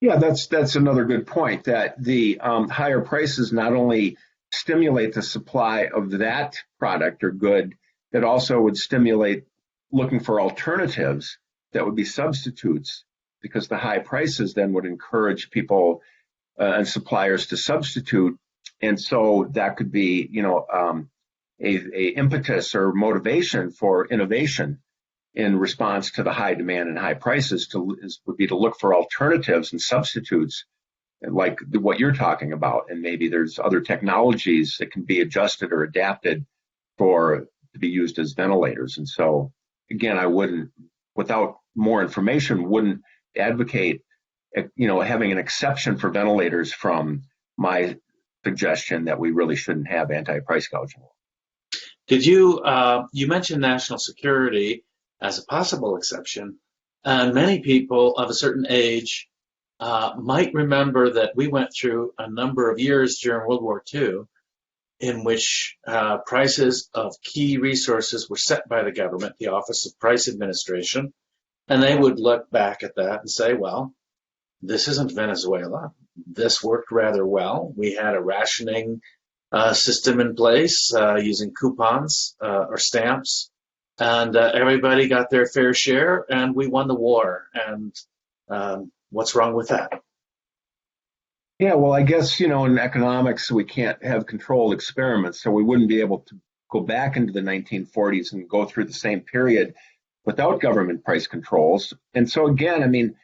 Yeah, that's another good point, that the higher prices not only stimulate the supply of that product or good, it also would stimulate looking for alternatives that would be substitutes, because the high prices then would encourage people and suppliers to substitute. And so that could be, a impetus or motivation for innovation in response to the high demand and high prices would be to look for alternatives and substitutes like what you're talking about. And maybe there's other technologies that can be adjusted or adapted to be used as ventilators. And so, again, I wouldn't, without more information, wouldn't advocate, having an exception for ventilators from my suggestion that we really shouldn't have anti-price gouging. Did you mentioned national security as a possible exception, and many people of a certain age might remember that we went through a number of years during World War II in which prices of key resources were set by the government, the Office of Price Administration, and they would look back at that and say, well, this isn't Venezuela. This worked rather well. We had a rationing system in place using coupons or stamps, and everybody got their fair share, and we won the war. And what's wrong with that? Yeah, well, I guess, in economics, we can't have controlled experiments, so we wouldn't be able to go back into the 1940s and go through the same period without government price controls. And so, again,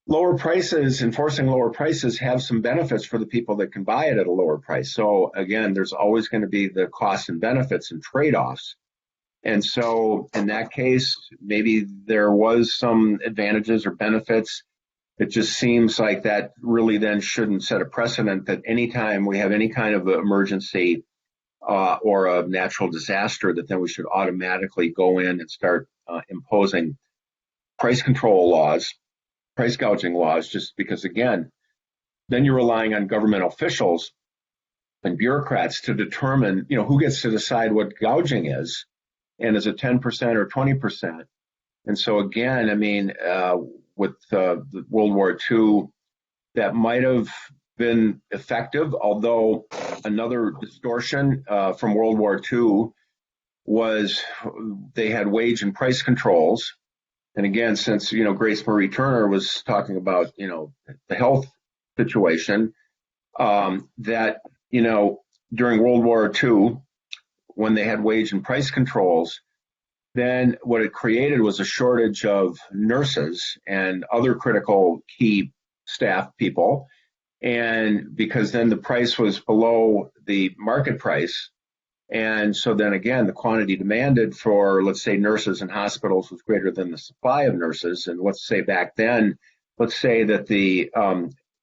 lower prices, enforcing lower prices have some benefits for the people that can buy it at a lower price. So, again, there's always going to be the costs and benefits and trade-offs. And so, in that case, maybe there was some advantages or benefits. It just seems like that really then shouldn't set a precedent that anytime we have any kind of emergency or a natural disaster, that then we should automatically go in and start imposing price control laws, price gouging laws, just because, again, then you're relying on government officials and bureaucrats to determine, who gets to decide what gouging is, and is it 10% or 20%? And so, again, with the World War II that might have been effective, although another distortion from World War II was they had wage and price controls. And again, since, Grace Marie Turner was talking about, the health situation, that, during World War II, when they had wage and price controls, then what it created was a shortage of nurses and other critical key staff people. And because then the price was below the market price. And so then again, the quantity demanded for, let's say, nurses in hospitals was greater than the supply of nurses. And let's say back then, let's say that the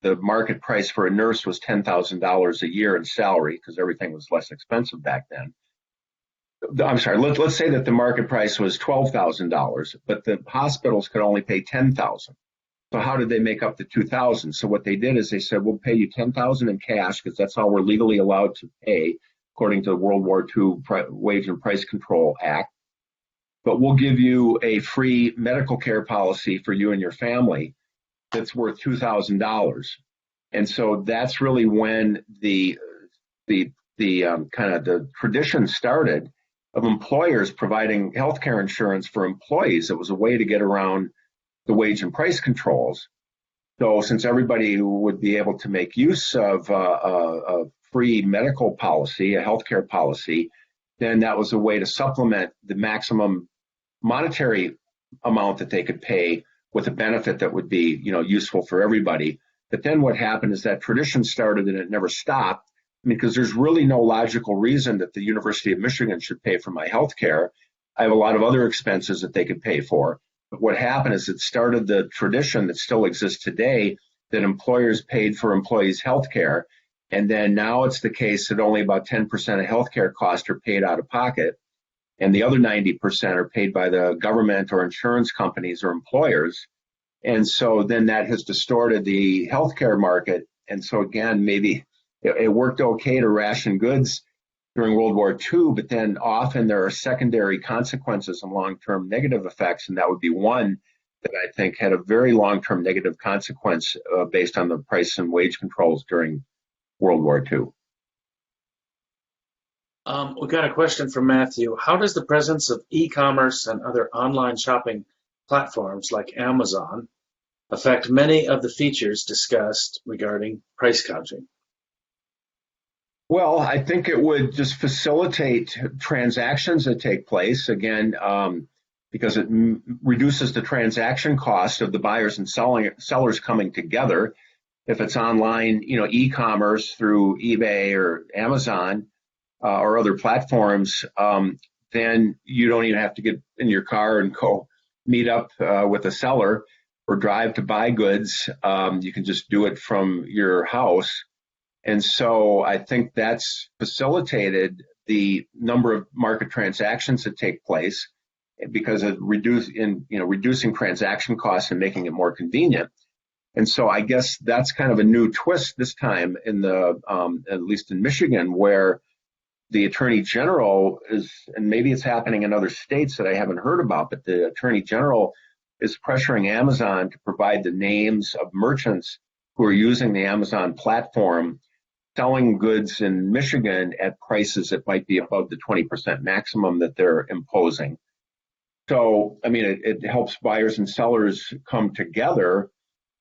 market price for a nurse was $10,000 a year in salary, because everything was less expensive back then. I'm sorry, let's say that the market price was $12,000, but the hospitals could only pay $10,000. So how did they make up the $2,000? So what they did is they said, we'll pay you $10,000 in cash, because that's all we're legally allowed to pay, according to the World War II Wage and Price Control Act. But we'll give you a free medical care policy for you and your family that's worth $2,000. And so that's really when the kind of the tradition started of employers providing healthcare insurance for employees. It was a way to get around the wage and price controls. So since everybody would be able to make use of a free medical policy, a healthcare policy, then that was a way to supplement the maximum monetary amount that they could pay with a benefit that would be, useful for everybody. But then what happened is that tradition started and it never stopped, because there's really no logical reason that the University of Michigan should pay for my health care. I have a lot of other expenses that they could pay for. But what happened is it started the tradition that still exists today that employers paid for employees' health care. And then now it's the case that only about 10% of healthcare costs are paid out of pocket, and the other 90% are paid by the government or insurance companies or employers. And so then that has distorted the healthcare market. And so again, maybe it worked okay to ration goods during World War II, but then often there are secondary consequences and long-term negative effects, and that would be one that I think had a very long-term negative consequence based on the price and wage controls during World War II. We got a question from Matthew. How does the presence of e-commerce and other online shopping platforms like Amazon affect many of the features discussed regarding price gouging? Well, I think it would just facilitate transactions that take place, again, because it reduces the transaction cost of the buyers and sellers coming together. If it's online, e-commerce through eBay or Amazon or other platforms, then you don't even have to get in your car and go meet up with a seller or drive to buy goods. You can just do it from your house. And so I think that's facilitated the number of market transactions that take place because of reducing transaction costs and making it more convenient. And so I guess that's kind of a new twist this time in the, at least in Michigan, where the Attorney General is, and maybe it's happening in other states that I haven't heard about, but the Attorney General is pressuring Amazon to provide the names of merchants who are using the Amazon platform, selling goods in Michigan at prices that might be above the 20% maximum that they're imposing. So, I mean, it helps buyers and sellers come together,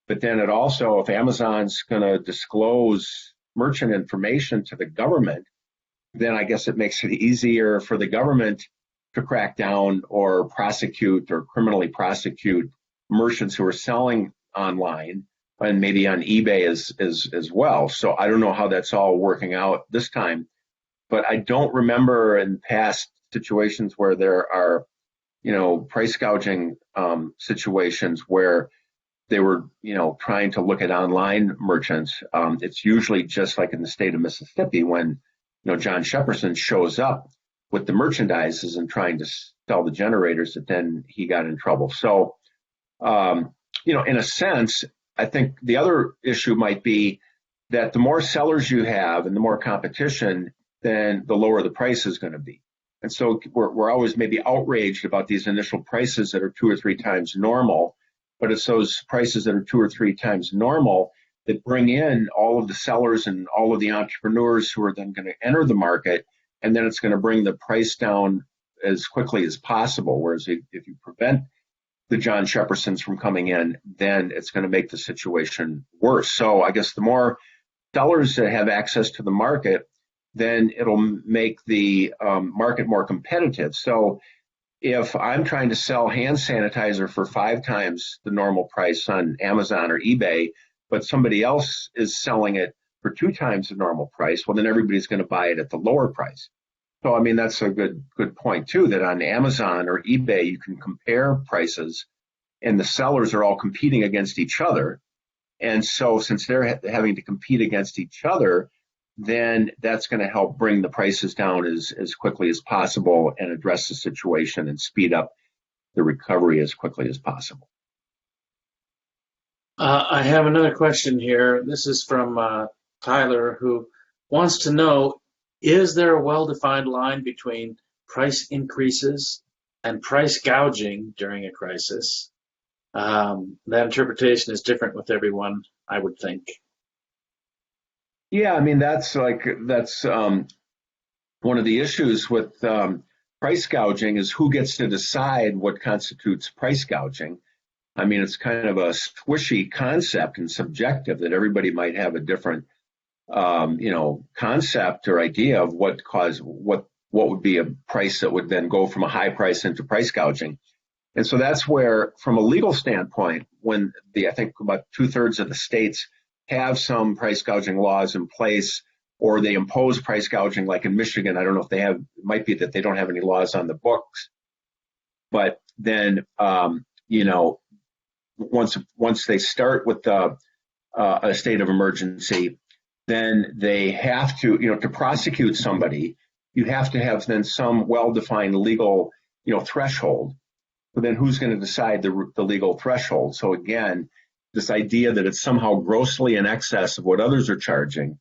but then it also, if Amazon's going to disclose merchant information to the government, then I guess it makes it easier for the government to crack down or prosecute or criminally prosecute merchants who are selling online and maybe on eBay as well. So I don't know how that's all working out this time, but I don't remember in past situations where there are, price gouging situations where they were, trying to look at online merchants. It's usually just like in the state of Mississippi when, John Shepperson shows up with the merchandises and trying to sell the generators that then he got in trouble. So, in a sense, I think the other issue might be that the more sellers you have and the more competition, then the lower the price is going to be. And so we're always maybe outraged about these initial prices that are 2 or 3 times normal, but it's those prices that are 2 or 3 times normal that bring in all of the sellers and all of the entrepreneurs who are then going to enter the market, and then it's going to bring the price down as quickly as possible. Whereas if you prevent the John Sheppersons from coming in, then it's going to make the situation worse. So I guess the more sellers that have access to the market, then it'll make the market more competitive. So if I'm trying to sell hand sanitizer for 5 times the normal price on Amazon or eBay, but somebody else is selling it for 2 times the normal price, well, then everybody's going to buy it at the lower price. So, I mean, that's a good point, too, that on Amazon or eBay, you can compare prices, and the sellers are all competing against each other. And so since they're having to compete against each other, then that's going to help bring the prices down as quickly as possible and address the situation and speed up the recovery as quickly as possible. I have another question here. This is from Tyler, who wants to know, is there a well-defined line between price increases and price gouging during a crisis? That interpretation is different with everyone, I would think. Yeah, I mean, that's one of the issues with price gouging is who gets to decide what constitutes price gouging. I mean, it's kind of a squishy concept and subjective that everybody might have a different, concept or idea of what would be a price that would then go from a high price into price gouging. And so that's where, from a legal standpoint, when I think about 2/3 of the states have some price gouging laws in place, or they impose price gouging, like in Michigan. I don't know if they have, it might be that they don't have any laws on the books. But then, once they start with a state of emergency, then they have to, to prosecute somebody, you have to have then some well-defined legal, threshold. But then who's going to decide the legal threshold? So again, this idea that it's somehow grossly in excess of what others are charging,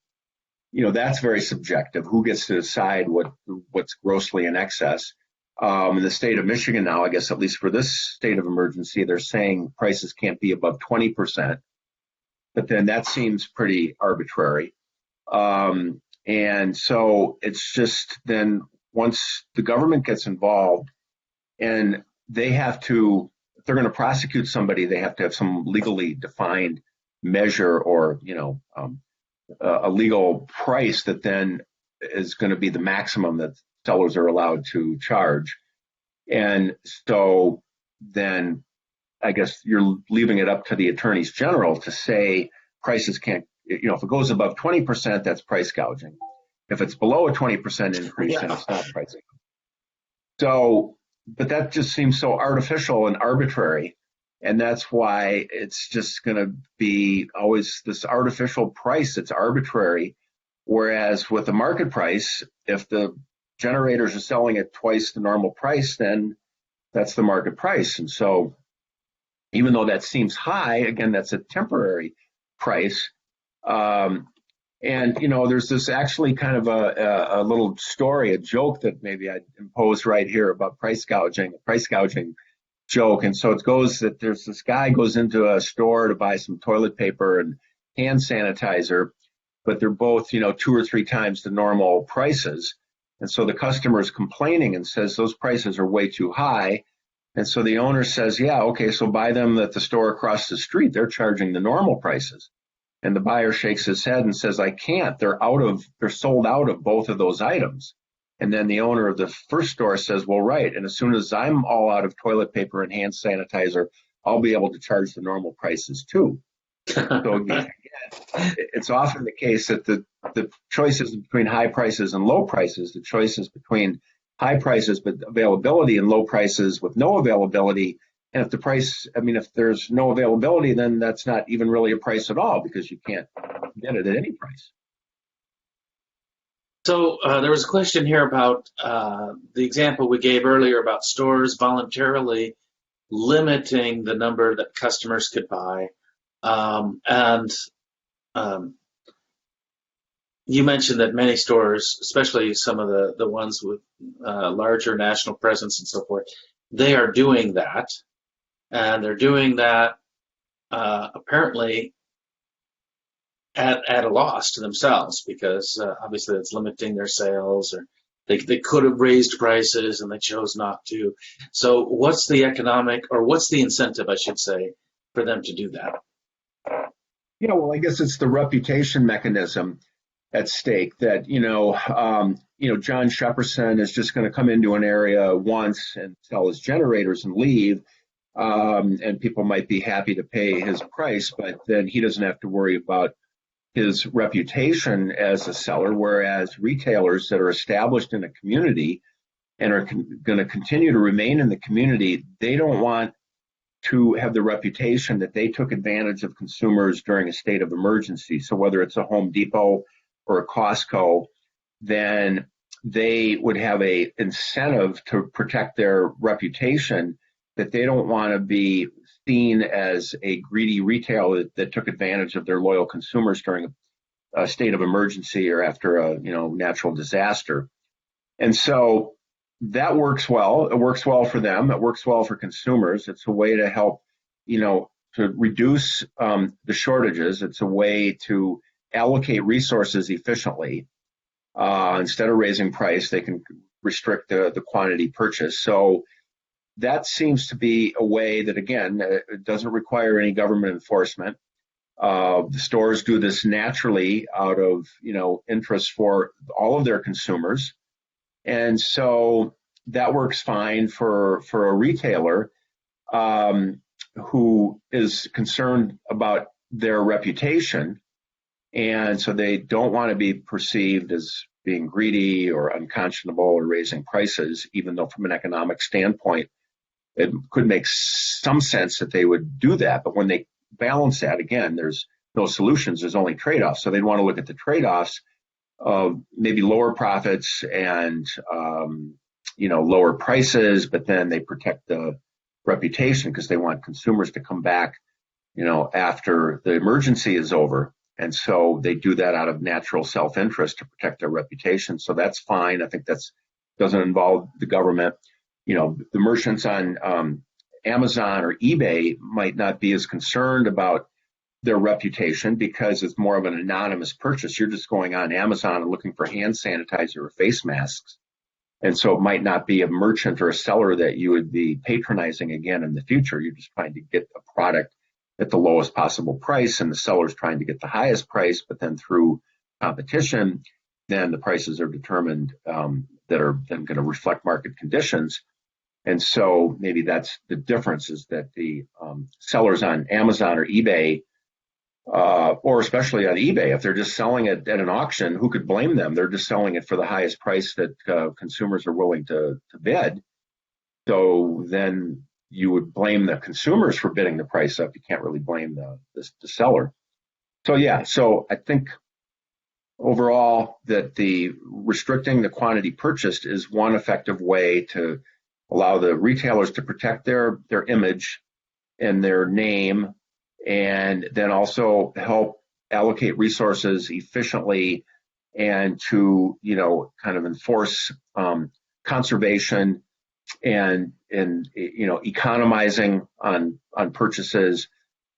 that's very subjective. Who gets to decide what's grossly in excess? In the state of Michigan now, I guess at least for this state of emergency, they're saying prices can't be above 20%. But then that seems pretty arbitrary. And so it's just then once the government gets involved and they have to, if they're going to prosecute somebody, they have to have some legally defined measure or, a legal price that then is going to be the maximum that sellers are allowed to charge. And so then I guess you're leaving it up to the attorneys general to say prices can't, if it goes above 20%, that's price gouging. If it's below a 20% increase, then it's not price gouging. So, but that just seems so artificial and arbitrary. And that's why it's just going to be always this artificial price that's arbitrary. Whereas with the market price, if the generators are selling at twice the normal price, then that's the market price. And so even though that seems high, again, that's a temporary price. And, there's this actually kind of a little story, a joke that maybe I'd impose right here about price gouging joke. And so it goes that there's this guy goes into a store to buy some toilet paper and hand sanitizer, but they're both, 2 or 3 times the normal prices. And so the customer is complaining and says those prices are way too high. And so the owner says, yeah, okay, so buy them at the store across the street. They're charging the normal prices. And the buyer shakes his head and says, I can't. They're sold out of both of those items. And then the owner of the first store says, well, right. And as soon as I'm all out of toilet paper and hand sanitizer, I'll be able to charge the normal prices too. So again, it's often the case that the choices between high prices and low prices, the choices between high prices but availability and low prices with no availability. And if there's no availability, then that's not even really a price at all because you can't get it at any price. So there was a question here about the example we gave earlier about stores voluntarily limiting the number that customers could buy. You mentioned that many stores, especially some of the ones with larger national presence and so forth, they are doing that. And they're doing that apparently at a loss to themselves because obviously it's limiting their sales, or they could have raised prices and they chose not to. So what's the incentive, I should say, for them to do that? Yeah, well, I guess it's the reputation mechanism at stake that, John Shepperson is just going to come into an area once and sell his generators and leave. And people might be happy to pay his price, but then he doesn't have to worry about his reputation as a seller, whereas retailers that are established in a community and are going to continue to remain in the community, they don't want to have the reputation that they took advantage of consumers during a state of emergency. So whether it's a Home Depot or a Costco, then they would have a incentive to protect their reputation, that they don't want to be seen as a greedy retailer that took advantage of their loyal consumers during a state of emergency or after a natural disaster. And so that works well. It works well for them. It works well for consumers. It's a way to help, to reduce the shortages. It's a way to allocate resources efficiently. Instead of raising price, they can restrict the quantity purchased. So that seems to be a way that, again, it doesn't require any government enforcement. The stores do this naturally out of, interest for all of their consumers. And so that works fine for a retailer who is concerned about their reputation. And so they don't want to be perceived as being greedy or unconscionable or raising prices, even though from an economic standpoint, it could make some sense that they would do that. But when they balance that, again, there's no solutions, there's only trade-offs. So they'd want to look at the trade-offs of maybe lower profits and, lower prices, but then they protect the reputation because they want consumers to come back, after the emergency is over. And so they do that out of natural self-interest to protect their reputation. So that's fine. I think that doesn't involve the government. The merchants on Amazon or eBay might not be as concerned about their reputation because it's more of an anonymous purchase. You're just going on Amazon and looking for hand sanitizer or face masks. And so it might not be a merchant or a seller that you would be patronizing again in the future. You're just trying to get a product at the lowest possible price, and the seller's trying to get the highest price, but then through competition, then the prices are determined that are then going to reflect market conditions. And so maybe that's the difference, is that the sellers on Amazon or eBay, or especially on eBay, if they're just selling it at an auction, who could blame them? They're just selling it for the highest price that consumers are willing to bid. So then you would blame the consumers for bidding the price up. You can't really blame the seller. So I think overall that the restricting the quantity purchased is one effective way to allow the retailers to protect their image and their name, and then also help allocate resources efficiently and to, kind of enforce conservation and economizing on purchases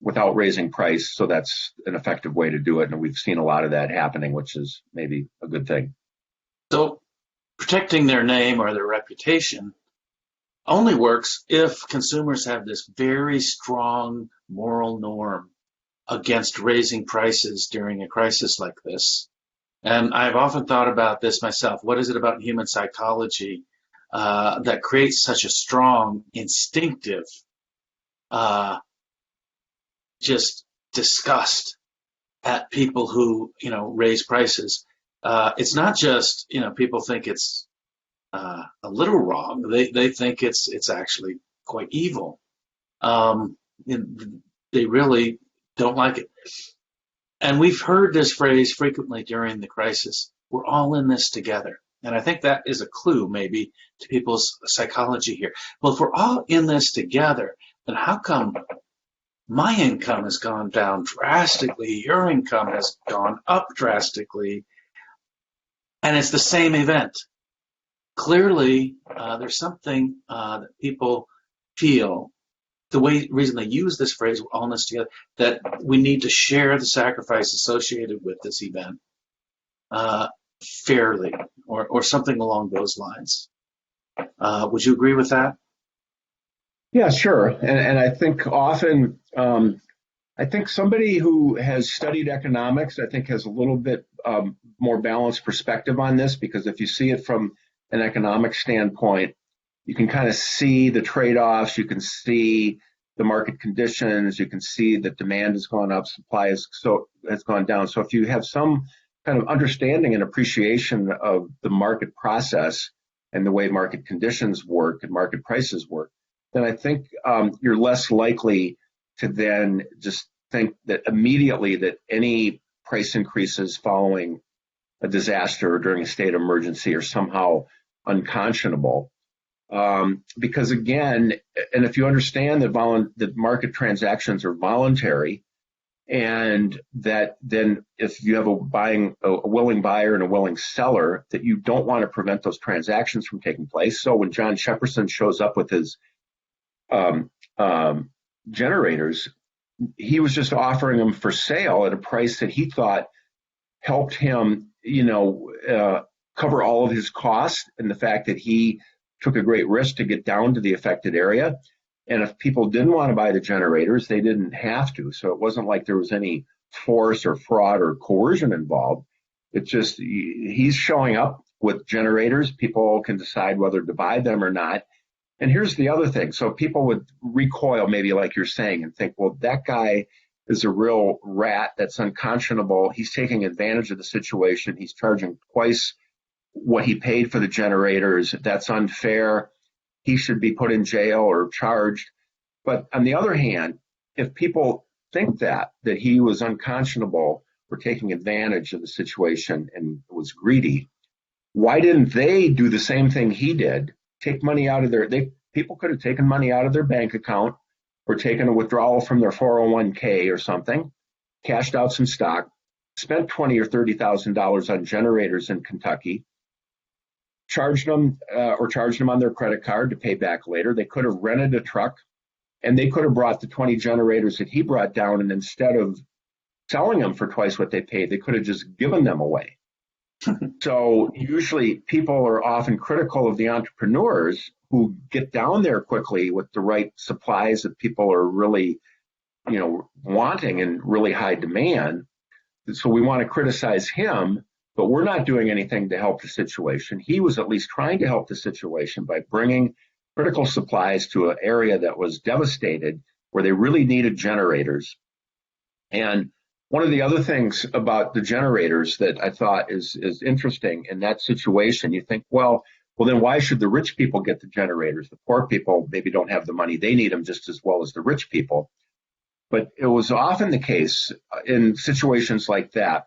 without raising price. So that's an effective way to do it. And we've seen a lot of that happening, which is maybe a good thing. So protecting their name or their reputation only works if consumers have this very strong moral norm against raising prices during a crisis like this. And I've often thought about this myself. What is it about human psychology that creates such a strong, instinctive, just disgust at people who, raise prices? It's not just, people think it's a little wrong. They think it's actually quite evil. They really don't like it. And we've heard this phrase frequently during the crisis. We're all in this together. And I think that is a clue maybe to people's psychology here. Well, if we're all in this together, then how come my income has gone down drastically, your income has gone up drastically, and it's the same event? Clearly, there's something that people feel reason they use this phrase, all in this together, that we need to share the sacrifice associated with this event fairly, or something along those lines. Would you agree with that? Yeah, sure. And I think often, I think somebody who has studied economics, I think has a little bit more balanced perspective on this, because if you see it from an economic standpoint, you can kind of see the trade-offs, you can see the market conditions, you can see that demand has gone up, supply has gone down. So if you have some kind of understanding and appreciation of the market process and the way market conditions work and market prices work, then I think you're less likely to then just think that immediately that any price increases following a disaster or during a state of emergency are somehow unconscionable. Because again, and if you understand that market transactions are voluntary, and that then if you have a willing buyer and a willing seller, that you don't want to prevent those transactions from taking place. So when John Shepperson shows up with his generators, he was just offering them for sale at a price that he thought helped him, cover all of his costs, and the fact that he took a great risk to get down to the affected area. And if people didn't want to buy the generators, they didn't have to. So it wasn't like there was any force or fraud or coercion involved. It's just he's showing up with generators. People can decide whether to buy them or not. And here's the other thing. So people would recoil, maybe like you're saying, and think, well, that guy is a real rat. That's unconscionable. He's taking advantage of the situation. He's charging twice what he paid for the generators. That's unfair. He should be put in jail or charged. But on the other hand, if people think that he was unconscionable or taking advantage of the situation and was greedy, why didn't they do the same thing he did? Take money out of people could have taken money out of their bank account or taken a withdrawal from their 401k or something, cashed out some stock, spent $20,000 or $30,000 on generators in Kentucky, charged them on their credit card to pay back later. They could have rented a truck, and they could have brought the 20 generators that he brought down, and instead of selling them for twice what they paid, they could have just given them away. So usually people are often critical of the entrepreneurs who get down there quickly with the right supplies that people are really, wanting and really high demand. So we want to criticize him, but we're not doing anything to help the situation. He was at least trying to help the situation by bringing critical supplies to an area that was devastated, where they really needed generators. And one of the other things about the generators that I thought is interesting in that situation, you think, well, then why should the rich people get the generators? The poor people maybe don't have the money. They need them just as well as the rich people. But it was often the case in situations like that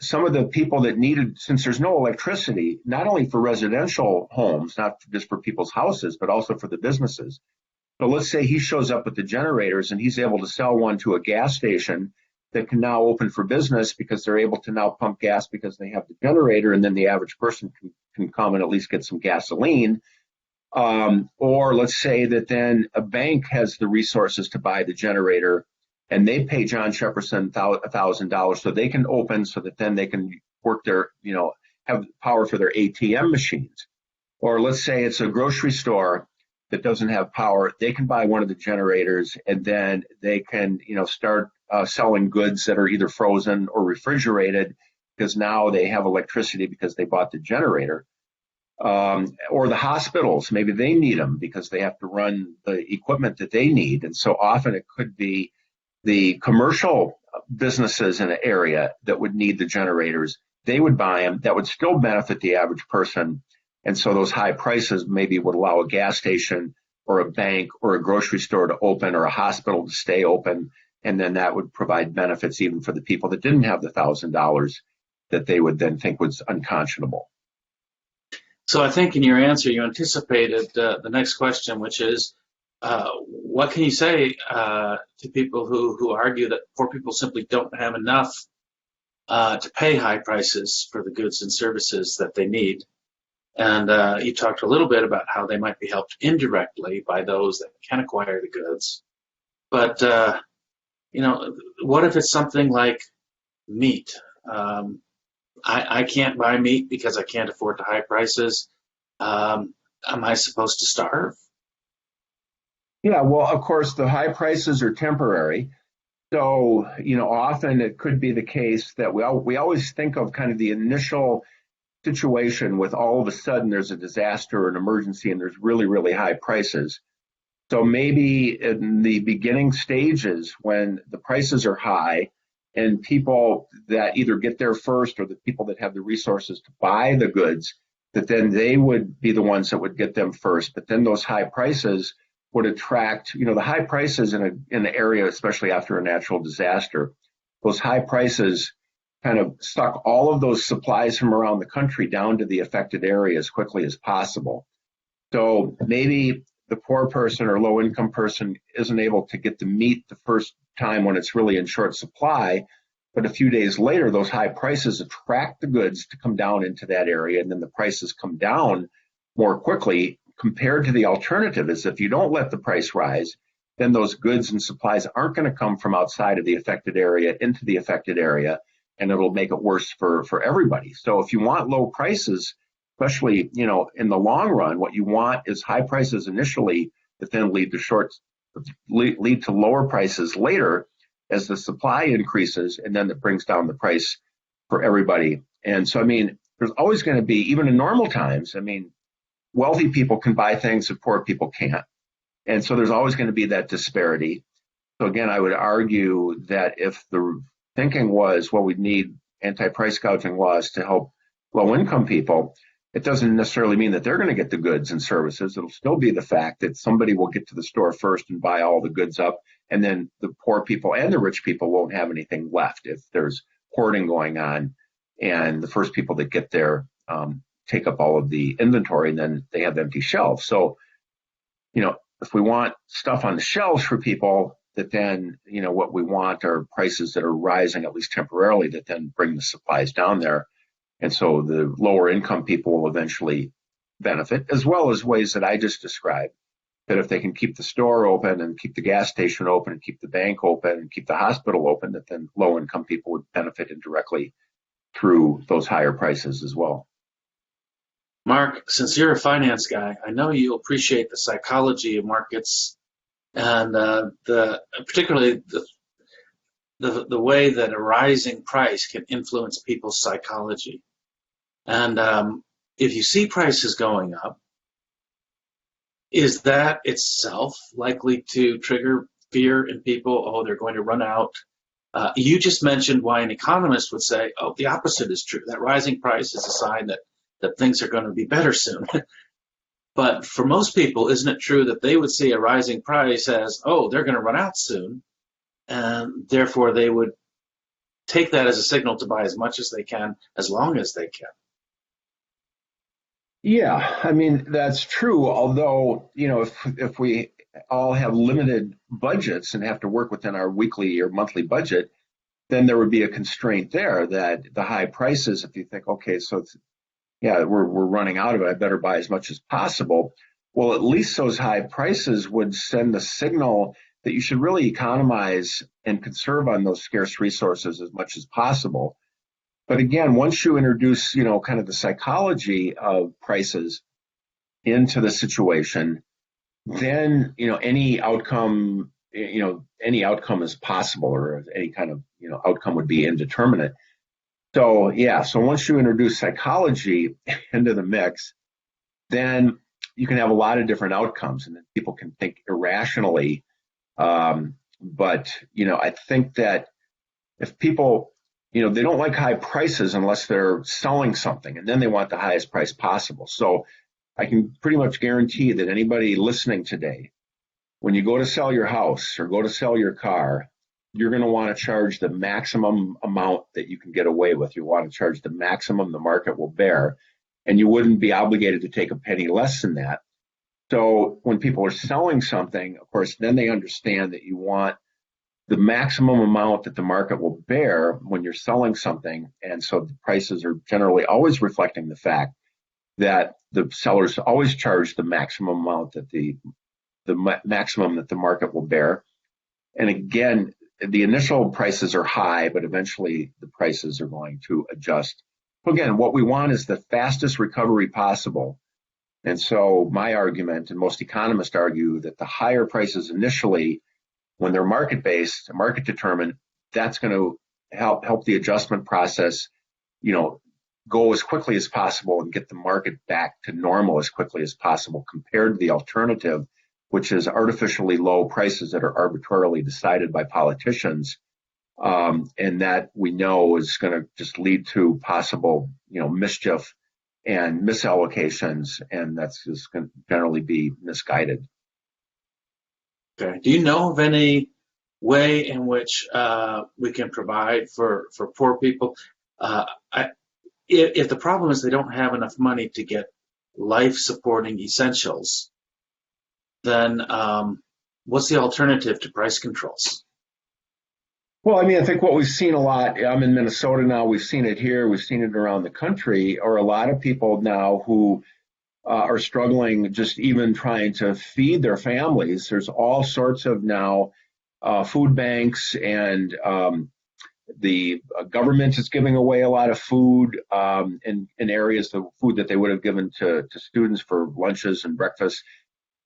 some of the people that needed, since there's no electricity, not only for residential homes, not just for people's houses, but also for the businesses. So let's say he shows up with the generators and he's able to sell one to a gas station that can now open for business because they're able to now pump gas because they have the generator, and then the average person can come and at least get some gasoline. Or let's say that then a bank has the resources to buy the generator, and they pay John Shepperson $1,000 so they can open, so that then they can work their, have power for their ATM machines. Or let's say it's a grocery store that doesn't have power. They can buy one of the generators, and then they can, start selling goods that are either frozen or refrigerated, because now they have electricity because they bought the generator. Or the hospitals, maybe they need them because they have to run the equipment that they need. And so often it could be the commercial businesses in an area that would need the generators. They would buy them. That would still benefit the average person. And so those high prices maybe would allow a gas station or a bank or a grocery store to open, or a hospital to stay open. And then that would provide benefits even for the people that didn't have the $1,000 that they would then think was unconscionable. So I think in your answer, you anticipated the next question, which is, what can you say to people who argue that poor people simply don't have enough to pay high prices for the goods and services that they need? And you talked a little bit about how they might be helped indirectly by those that can acquire the goods. But, what if it's something like meat? I can't buy meat because I can't afford the high prices. Am I supposed to starve? Yeah, well, of course, the high prices are temporary. So, often it could be the case that we always think of kind of the initial situation with all of a sudden there's a disaster or an emergency and there's really, really high prices. So maybe in the beginning stages when the prices are high and people that either get there first or the people that have the resources to buy the goods, that then they would be the ones that would get them first. But then those high prices would attract, the high prices in an area, especially after a natural disaster, those high prices kind of suck all of those supplies from around the country down to the affected area as quickly as possible. So maybe the poor person or low income person isn't able to get the meat the first time when it's really in short supply, but a few days later, those high prices attract the goods to come down into that area, and then the prices come down more quickly compared to the alternative is if you don't let the price rise, then those goods and supplies aren't going to come from outside of the affected area into the affected area, and it'll make it worse for everybody. So if you want low prices, especially, in the long run, what you want is high prices initially that then lead to lower prices later as the supply increases, and then that brings down the price for everybody. And so, there's always going to be, even in normal times, wealthy people can buy things that poor people can't. And so there's always going to be that disparity. So again, I would argue that if the thinking was, well, we need anti-price gouging laws to help low-income people, it doesn't necessarily mean that they're going to get the goods and services. It'll still be the fact that somebody will get to the store first and buy all the goods up, and then the poor people and the rich people won't have anything left if there's hoarding going on, and the first people that get there take up all of the inventory, and then they have empty shelves. So, if we want stuff on the shelves for people, that then, what we want are prices that are rising, at least temporarily, that then bring the supplies down there. And so the lower income people will eventually benefit, as well as ways that I just described, that if they can keep the store open and keep the gas station open and keep the bank open and keep the hospital open, that then low income people would benefit indirectly through those higher prices as well. Mark, since you're a finance guy, I know you appreciate the psychology of markets and particularly the way that a rising price can influence people's psychology. And if you see prices going up, is that itself likely to trigger fear in people? Oh, they're going to run out. You just mentioned why an economist would say, oh, the opposite is true. That rising price is a sign that things are going to be better soon. But for most people, isn't it true that they would see a rising price as, oh, they're going to run out soon, and therefore they would take that as a signal to buy as much as they can, as long as they can? Yeah, that's true. Although, if we all have limited budgets and have to work within our weekly or monthly budget, then there would be a constraint there that the high prices, if you think, okay, so we're running out of it, I better buy as much as possible. Well, at least those high prices would send the signal that you should really economize and conserve on those scarce resources as much as possible. But again, once you introduce, kind of the psychology of prices into the situation, then, any outcome is possible, or any kind of, outcome would be indeterminate. So, so once you introduce psychology into the mix, then you can have a lot of different outcomes, and then people can think irrationally. But, I think that if people, they don't like high prices unless they're selling something, and then they want the highest price possible. So I can pretty much guarantee that anybody listening today, when you go to sell your house or go to sell your car, you're going to want to charge the maximum amount that you can get away with. You want to charge the maximum the market will bear, and you wouldn't be obligated to take a penny less than that. So when people are selling something, of course, then they understand that you want the maximum amount that the market will bear when you're selling something. And so the prices are generally always reflecting the fact that the sellers always charge the maximum amount that the maximum that the market will bear. And again, the initial prices are high, but eventually the prices are going to adjust. So again, what we want is the fastest recovery possible. And so my argument, and most economists argue, that the higher prices initially, when they're market-based, market determined, that's going to help the adjustment process, go as quickly as possible and get the market back to normal as quickly as possible, compared to the alternative, which is artificially low prices that are arbitrarily decided by politicians, and that we know is going to just lead to possible, mischief and misallocations, and that's just going to generally be misguided. Okay. Do you know of any way in which we can provide for poor people? If the problem is they don't have enough money to get life-supporting essentials, then what's the alternative to price controls? Well, I think what we've seen a lot, I'm in Minnesota now, we've seen it here, we've seen it around the country, are a lot of people now who are struggling just even trying to feed their families. There's all sorts of now food banks, and the government is giving away a lot of food in areas, the food that they would have given to students for lunches and breakfast.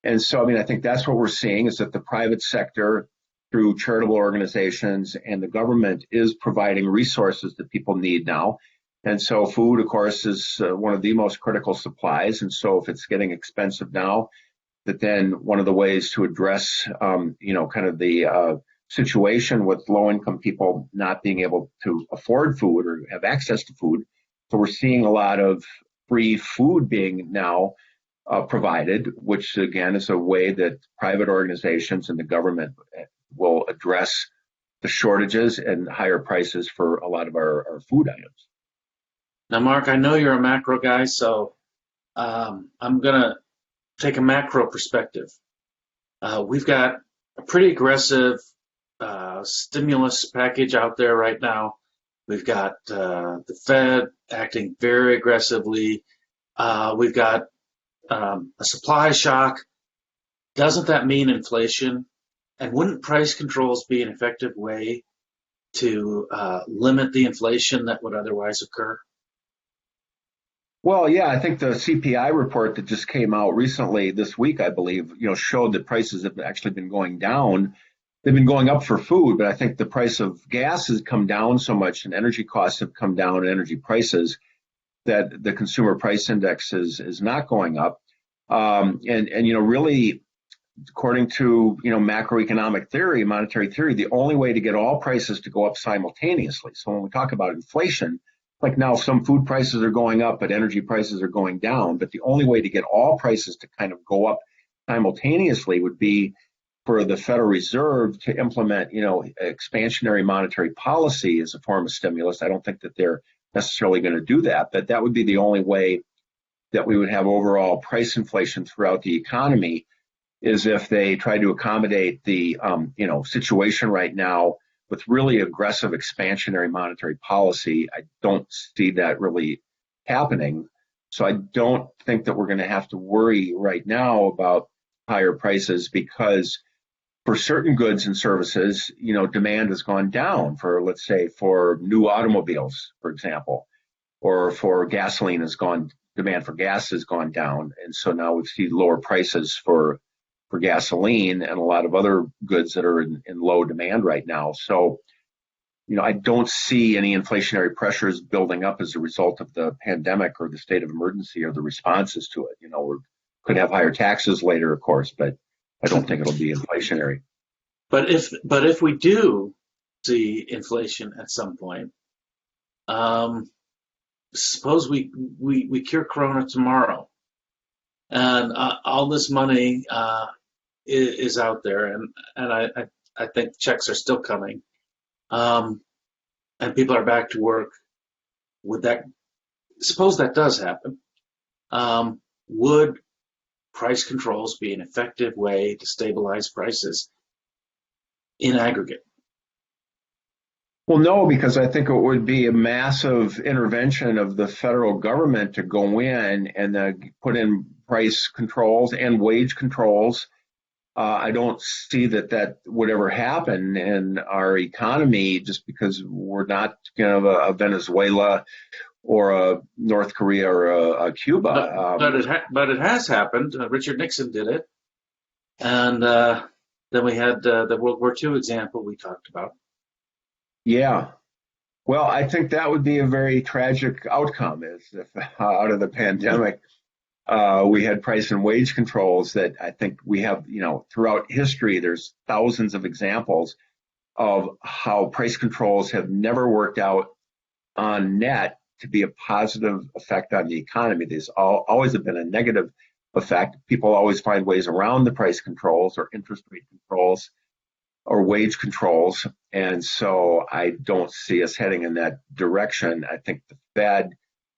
And so, I think that's what we're seeing, is that the private sector, through charitable organizations, and the government is providing resources that people need now. And so food, of course, is one of the most critical supplies. And so if it's getting expensive now, that then one of the ways to address, kind of the situation with low-income people not being able to afford food or have access to food. So we're seeing a lot of free food being now provided, which again is a way that private organizations and the government will address the shortages and higher prices for a lot of our food items. Now, Mark, I know you're a macro guy, so I'm going to take a macro perspective. We've got a pretty aggressive stimulus package out there right now. We've got the Fed acting very aggressively. We've got a supply shock. Doesn't that mean inflation? And wouldn't price controls be an effective way to limit the inflation that would otherwise occur? Well, yeah, I think the CPI report that just came out recently this week, I believe, showed that prices have actually been going down. They've been going up for food, but I think the price of gas has come down so much, and energy costs have come down, and energy prices, that the consumer price index is not going up. Really, according to macroeconomic theory, monetary theory, the only way to get all prices to go up simultaneously. So when we talk about inflation, like now some food prices are going up, but energy prices are going down. But the only way to get all prices to kind of go up simultaneously would be for the Federal Reserve to implement, expansionary monetary policy as a form of stimulus. I don't think that they're necessarily going to do that, but that would be the only way that we would have overall price inflation throughout the economy, is if they try to accommodate the, situation right now with really aggressive expansionary monetary policy. I don't see that really happening. So I don't think that we're going to have to worry right now about higher prices, because for certain goods and services, demand has gone down for, let's say, for new automobiles, for example, or for gasoline demand for gas has gone down. And so now we see lower prices for gasoline and a lot of other goods that are in low demand right now. So, I don't see any inflationary pressures building up as a result of the pandemic or the state of emergency or the responses to it. We could have higher taxes later, of course, but I don't think it'll be inflationary. But if we do see inflation at some point, suppose we cure Corona tomorrow, and all this money is out there, and I think checks are still coming, and people are back to work. Suppose that does happen, would price controls be an effective way to stabilize prices in aggregate? Well, no, because I think it would be a massive intervention of the federal government to go in and put in price controls and wage controls. I don't see that would ever happen in our economy just because we're not a Venezuela or a North Korea or a Cuba. But it has happened. Richard Nixon did it. And then we had the World War II example we talked about. Yeah. Well, I think that would be a very tragic outcome is if out of the pandemic, we had price and wage controls that I think we have, throughout history, there's thousands of examples of how price controls have never worked out on net to be a positive effect on the economy. There's always been a negative effect. People always find ways around the price controls or interest rate controls or wage controls. And so I don't see us heading in that direction. I think the Fed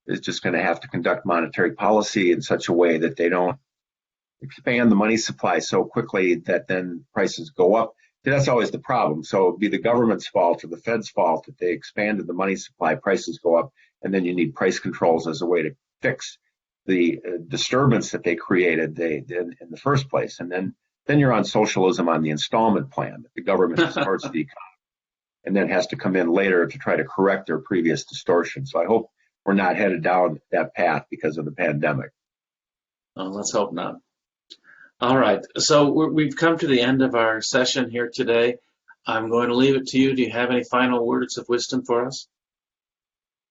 is just going to have to conduct monetary policy in such a way that they don't expand the money supply so quickly that then prices go up. That's always the problem. So it'd be the government's fault or the Fed's fault that they expanded the money supply, prices go up, and then you need price controls as a way to fix the disturbance that they created in the first place. And then you're on socialism on the installment plan that the government distorts the economy and then has to come in later to try to correct their previous distortion. So I hope we're not headed down that path because of the pandemic. Oh, let's hope not. All right. So we've come to the end of our session here today. I'm going to leave it to you. Do you have any final words of wisdom for us?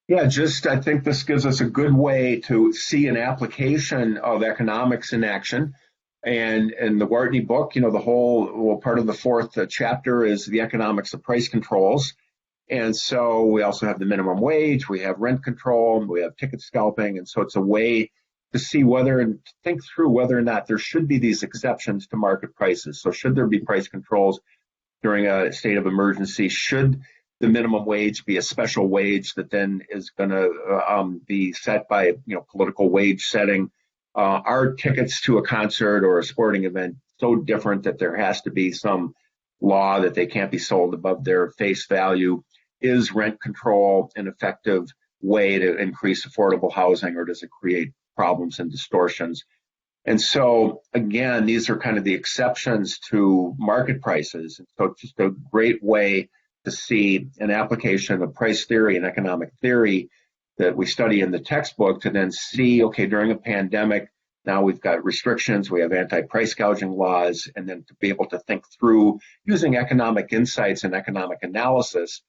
Yeah, I think this gives us a good way to see an application of economics in action. And in the Wartney book, part of the fourth chapter is the economics of price controls. And so we also have the minimum wage, we have rent control, we have ticket scalping. And so it's a way to see and think through whether or not there should be these exceptions to market prices. So should there be price controls during a state of emergency? Should the minimum wage be a special wage that then is going to be set by political wage setting? Are tickets to a concert or a sporting event so different that there has to be some law that they can't be sold above their face value? Is rent control an effective way to increase affordable housing, or does it create problems and distortions? And so, again, these are kind of the exceptions to market prices. And so it's just a great way to see an application of price theory and economic theory that we study in the textbook to then see, okay, during a pandemic, now we've got restrictions, we have anti-price gouging laws, and then to be able to think through using economic insights and economic analysis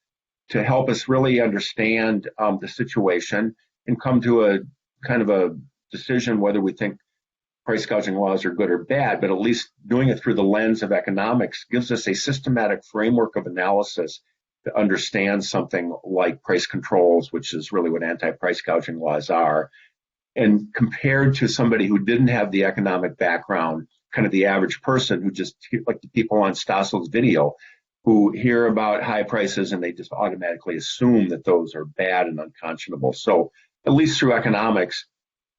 to help us really understand the situation and come to a kind of a decision whether we think price gouging laws are good or bad, but at least doing it through the lens of economics gives us a systematic framework of analysis to understand something like price controls, which is really what anti-price gouging laws are. And compared to somebody who didn't have the economic background, kind of the average person who just, like the people on Stassel's video, who hear about high prices and they just automatically assume that those are bad and unconscionable. So at least through economics,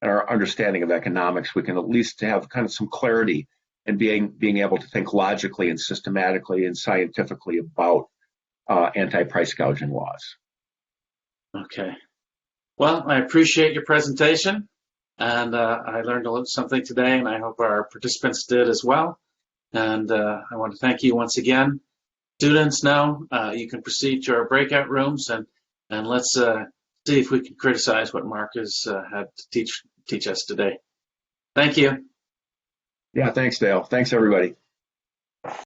our understanding of economics, we can at least have kind of some clarity and being able to think logically and systematically and scientifically about anti-price gouging laws. Okay. Well, I appreciate your presentation, and I learned something today, and I hope our participants did as well. And I want to thank you once again. Students, now you can proceed to our breakout rooms, and let's see if we can criticize what Mark has had to teach us today. Thank you. Yeah, thanks, Dale. Thanks, everybody.